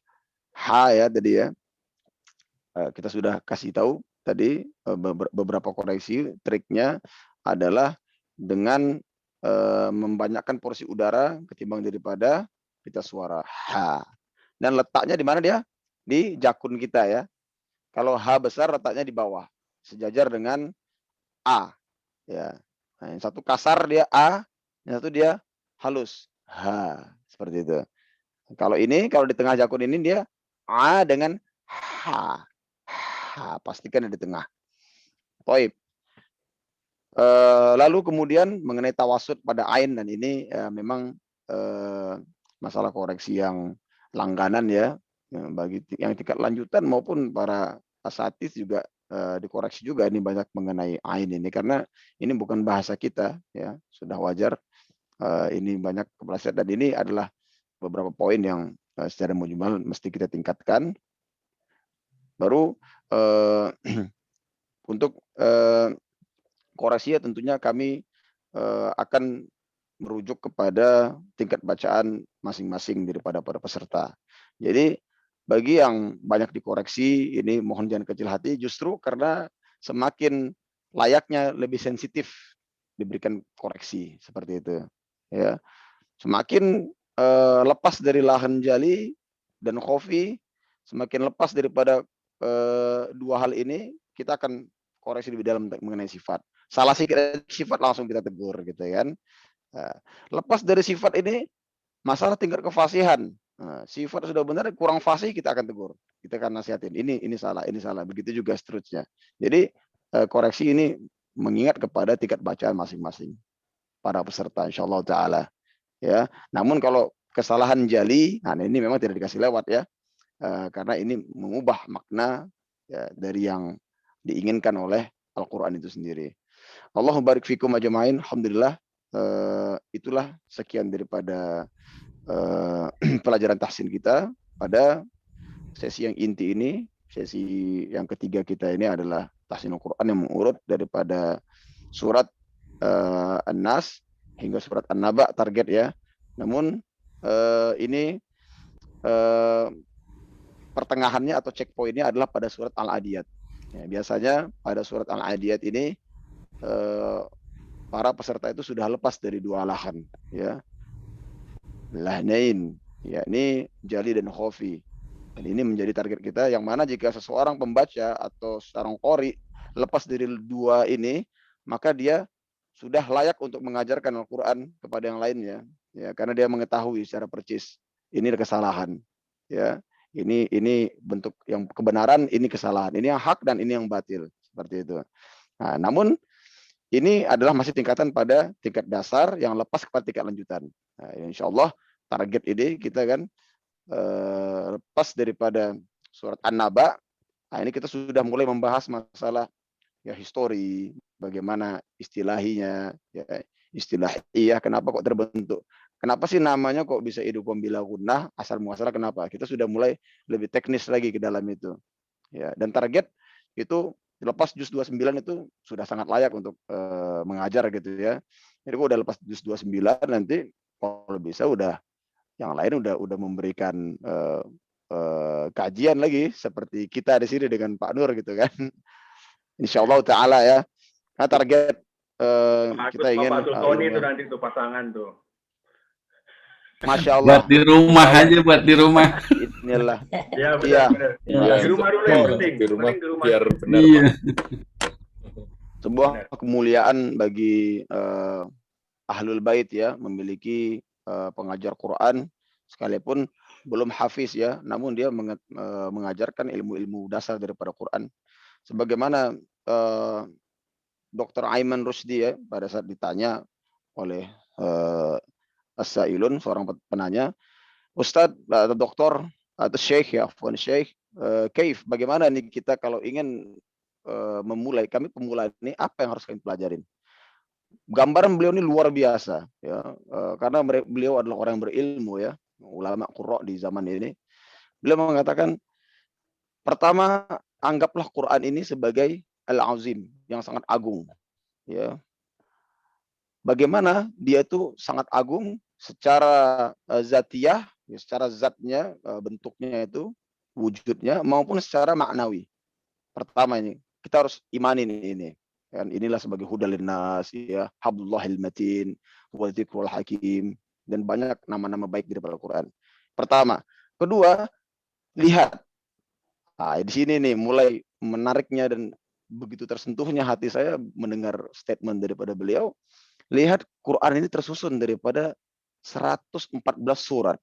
H ya tadi ya, kita sudah kasih tahu tadi beberapa koreksi. Triknya adalah dengan membanyakkan porsi udara ketimbang daripada pita suara H. Dan letaknya di mana dia? Di jakun kita ya. Kalau H besar letaknya di bawah, sejajar dengan A. Ya. Nah, yang satu kasar dia A, yang satu dia halus H, seperti itu. Kalau di tengah jakun ini dia A dengan H. Pastikan di tengah. Baik. Lalu kemudian mengenai tawasud pada ain, dan ini memang masalah koreksi yang langganan ya, bagi yang tingkat lanjutan maupun para asatidz juga dikoreksi juga ini banyak mengenai ain ini, karena ini bukan bahasa kita ya, sudah wajar ini banyak kepleset, dan ini adalah beberapa poin yang secara mujmal mesti kita tingkatkan. Baru untuk koreksi ya tentunya kami akan merujuk kepada tingkat bacaan masing-masing daripada para peserta. Jadi bagi yang banyak dikoreksi ini mohon jangan kecil hati, justru karena semakin layaknya lebih sensitif diberikan koreksi seperti itu. Ya, semakin lepas dari lahan jali dan khofi, semakin lepas daripada dua hal ini, kita akan koreksi lebih dalam mengenai sifat. Salah sifat langsung kita tegur gitu kan. Lepas dari sifat ini, masalah tingkat kefasihan. Sifat sudah benar, kurang fasih kita akan tegur, kita akan nasihatin. Ini salah. Begitu juga seterusnya. Jadi koreksi ini mengingat kepada tingkat bacaan masing-masing para peserta, insyaallah taala. Ya. Namun kalau kesalahan jali, nah ini memang tidak dikasih lewat ya, karena ini mengubah makna ya, dari yang diinginkan oleh Al-Quran itu sendiri. Allahumma barik fikum ajma'in. Alhamdulillah. Itulah sekian daripada pelajaran tahsin kita pada sesi yang inti ini. Sesi yang ketiga kita ini adalah tahsin Al-Quran yang mengurut daripada surat An-Nas hingga surat An-Naba target ya. Namun ini pertengahannya atau checkpointnya adalah pada surat Al-Adiyat. Ya, biasanya pada surat Al-Adiyat ini para peserta itu sudah lepas dari dua lahan ya, lahnain ya, ini jali dan khofi. Dan ini menjadi target kita, yang mana jika seseorang pembaca atau seorang qori lepas dari dua ini, maka dia sudah layak untuk mengajarkan Al-Quran kepada yang lainnya ya, karena dia mengetahui secara percis ini kesalahan ya, ini bentuk yang kebenaran, ini kesalahan, ini yang hak dan ini yang batil, seperti itu. Nah, namun ini adalah masih tingkatan pada tingkat dasar yang lepas kepada tingkat lanjutan. Nah, insya Allah target ini kita kan lepas daripada surat An-Naba. Nah, ini kita sudah mulai membahas masalah ya histori, bagaimana istilahinya, ya, istilah iya kenapa kok terbentuk. Kenapa sih namanya kok bisa idgham bila gunnah, asal muasalah kenapa? Kita sudah mulai lebih teknis lagi ke dalam itu. Ya, dan target itu lepas juz 29 itu sudah sangat layak untuk mengajar gitu ya. Jadi gua udah lepas juz 29 nanti kalau bisa udah yang lain udah memberikan kajian lagi seperti kita di sini dengan Pak Nur gitu kan. Insyaallah taala ya. Nah, target kita ingin Pak Sultoni itu nanti tuh pasangan tuh. Masya Allah. Buat di rumah aja, buat di rumah. Inilah. Ya, benar. Di rumah dulu yang penting. Di rumah Penting biar benar. Iya. Sebuah kemuliaan bagi ahlul bait ya, memiliki pengajar Quran sekalipun belum hafiz ya, namun dia mengajarkan ilmu-ilmu dasar daripada Quran. Sebagaimana Dr. Aiman Rusdi ya, pada saat ditanya oleh As-Sailun, seorang penanya, Ustadz atau doktor atau syekh ya, afwan syekh, kaif, bagaimana nih kita kalau ingin memulai, kami pemula ini apa yang harus kami pelajarin? Gambaran beliau ini luar biasa ya, karena beliau adalah orang yang berilmu ya, ulama qurra di zaman ini. Beliau mengatakan, pertama anggaplah Quran ini sebagai al-azim, yang sangat agung ya. Bagaimana dia itu sangat agung secara zatiyah, ya, secara zatnya, bentuknya itu, wujudnya, maupun secara maknawi. Pertama ini, kita harus imani ini. Dan inilah sebagai hudal linnas, ya, hablullahil matin, wa dzikrul hakim, dan banyak nama-nama baik daripada Al-Quran. Pertama. Kedua, lihat. Nah, di sini nih mulai menariknya dan begitu tersentuhnya hati saya mendengar statement daripada beliau. Lihat, Quran ini tersusun daripada 114 surat.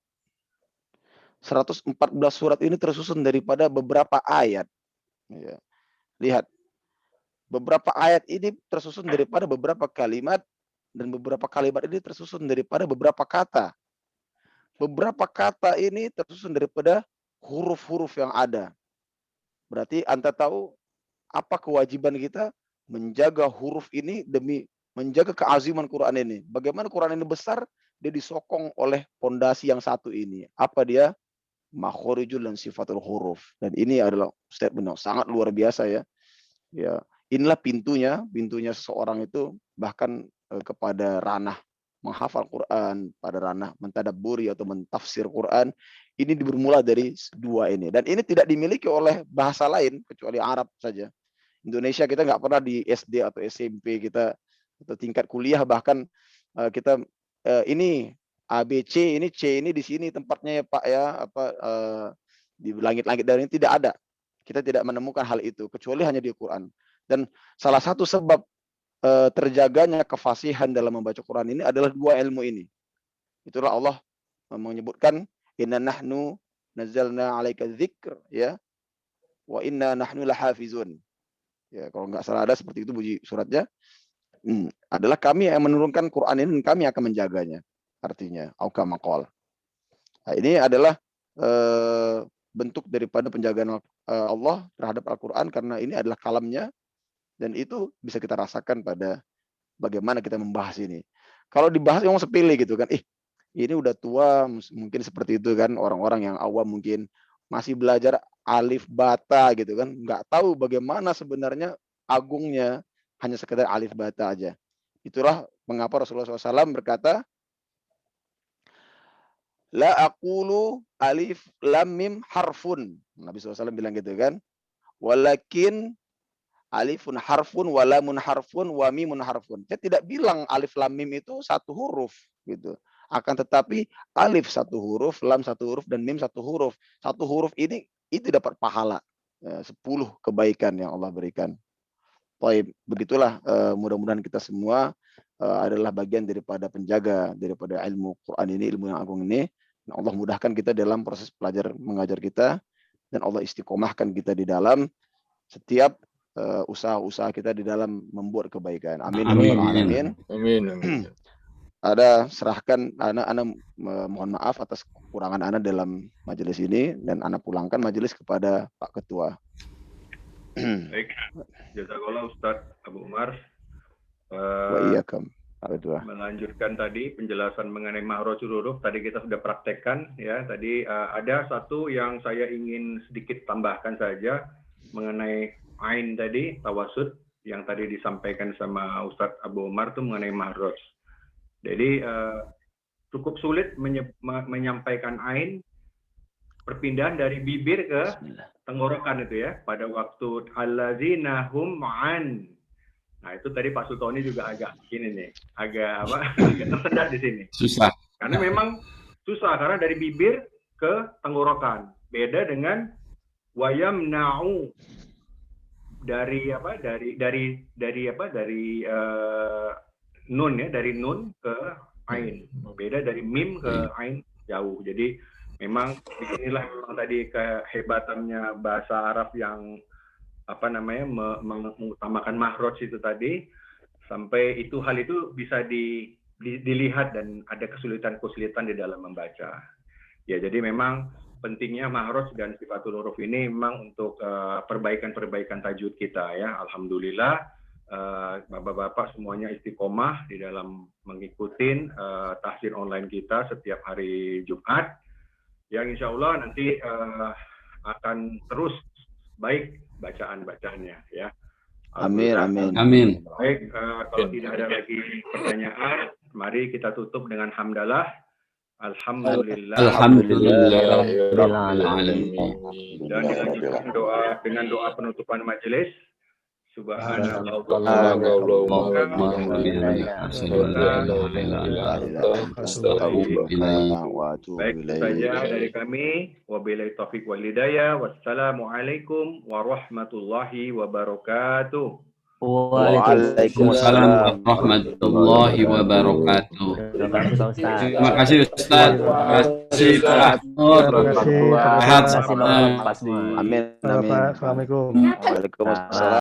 114 surat ini tersusun daripada beberapa ayat. Ya. Lihat, beberapa ayat ini tersusun daripada beberapa kalimat, dan beberapa kalimat ini tersusun daripada beberapa kata. Beberapa kata ini tersusun daripada huruf-huruf yang ada. Berarti Anda tahu apa kewajiban kita menjaga huruf ini demi menjaga keaziman Quran ini. Bagaimana Quran ini besar, dia disokong oleh pondasi yang satu ini. Apa dia? Makhorijul dan sifatul huruf. Dan ini adalah statement yang sangat luar biasa ya. Ya, inilah pintunya seseorang itu bahkan kepada ranah menghafal Quran, pada ranah mentadabburi atau mentafsir Quran, ini bermula dari dua ini. Dan ini tidak dimiliki oleh bahasa lain kecuali Arab saja. Indonesia kita nggak pernah di SD atau SMP kita atau tingkat kuliah bahkan kita ini ABC, ini C ini di sini tempatnya ya Pak ya, apa di langit-langit dan ini tidak ada. Kita tidak menemukan hal itu kecuali hanya di Quran. Dan salah satu sebab terjaganya kefasihan dalam membaca Quran ini adalah dua ilmu ini. Itulah Allah menyebutkan inna nahnu nazzalna 'alaika dzikr ya wa inna nahnu lahafizun. Ya, kalau nggak salah ada seperti itu bunyi suratnya. Adalah kami yang menurunkan Quran ini dan kami akan menjaganya. Artinya, auka maqal. Nah, ini adalah bentuk daripada penjagaan Allah terhadap Al-Quran karena ini adalah kalamnya dan itu bisa kita rasakan pada bagaimana kita membahas ini. Kalau dibahas yang sepele gitu kan, ini udah tua mungkin seperti itu kan, orang-orang yang awam mungkin masih belajar alif bata gitu kan, nggak tahu bagaimana sebenarnya agungnya hanya sekedar alif bata aja. Itulah mengapa Rasulullah SAW berkata, la aqulu alif lam mim harfun. Nabi SAW bilang gitu kan. Walakin alifun harfun, walamun harfun, wa mimun harfun. Saya tidak bilang alif lam mim itu satu huruf gitu. Akan tetapi alif satu huruf, lam satu huruf, dan mim satu huruf. Satu huruf ini itu dapat pahala. 10 kebaikan yang Allah berikan. Baik, begitulah mudah-mudahan kita semua adalah bagian daripada penjaga daripada ilmu Quran ini, ilmu yang agung ini. Allah mudahkan kita dalam proses belajar mengajar kita dan Allah istiqomahkan kita di dalam setiap usaha-usaha kita di dalam membuat kebaikan. Amin. Amin. Amin. Amin. Ada serahkan anak mohon maaf atas kekurangan anak dalam majelis ini dan anak pulangkan majelis kepada Pak Ketua. Baik, jazakallah Ustadz Abu Umar. Wa iyyakum. Melanjutkan tadi penjelasan mengenai mahrojul huruf tadi kita sudah praktekkan ya. Tadi ada satu yang saya ingin sedikit tambahkan saja mengenai ain tadi tawasud yang tadi disampaikan sama Ustadz Abu Umar itu mengenai mahroj. Jadi cukup sulit menyampaikan ain perpindahan dari bibir ke tenggorokan itu ya pada waktu allazina hum an. Nah itu tadi Pak Sultoni juga agak gini nih, agak tersendat di sini. Susah. Karena memang susah karena dari bibir ke tenggorokan. Beda dengan wayamna'u dari nun ya, dari nun ke ain. Beda dari mim ke ain jauh. Jadi memang disinilah memang tadi kehebatannya bahasa Arab yang mengutamakan mahroj itu tadi, sampai hal itu bisa dilihat dan ada kesulitan-kesulitan di dalam membaca. Ya, jadi memang pentingnya mahroj dan sifatul huruf ini memang untuk perbaikan-perbaikan tajwid kita ya. Alhamdulillah Bapak-bapak semuanya istiqomah di dalam mengikuti tahsin online kita setiap hari Jumat, yang insya Allah nanti akan terus baik bacaan-bacaannya ya. Amin, amin. Amin. Baik, kalau tidak ada lagi pertanyaan, mari kita tutup dengan hamdalah. Alhamdulillah. Alhamdulillah. Dan dilanjutkan dengan doa penutupan majelis. Subhanallah. Baik saja dari kami. Wabillahi taufiq wal hidayah. Wassalamualaikum warahmatullahi wabarakatuh. Waalaikumsalam warahmatullahi wabarakatuh. Terima kasih Ustaz. Terima kasih Pak Nur. Sehat. Amin. Assalamualaikum. Waalaikumsalam.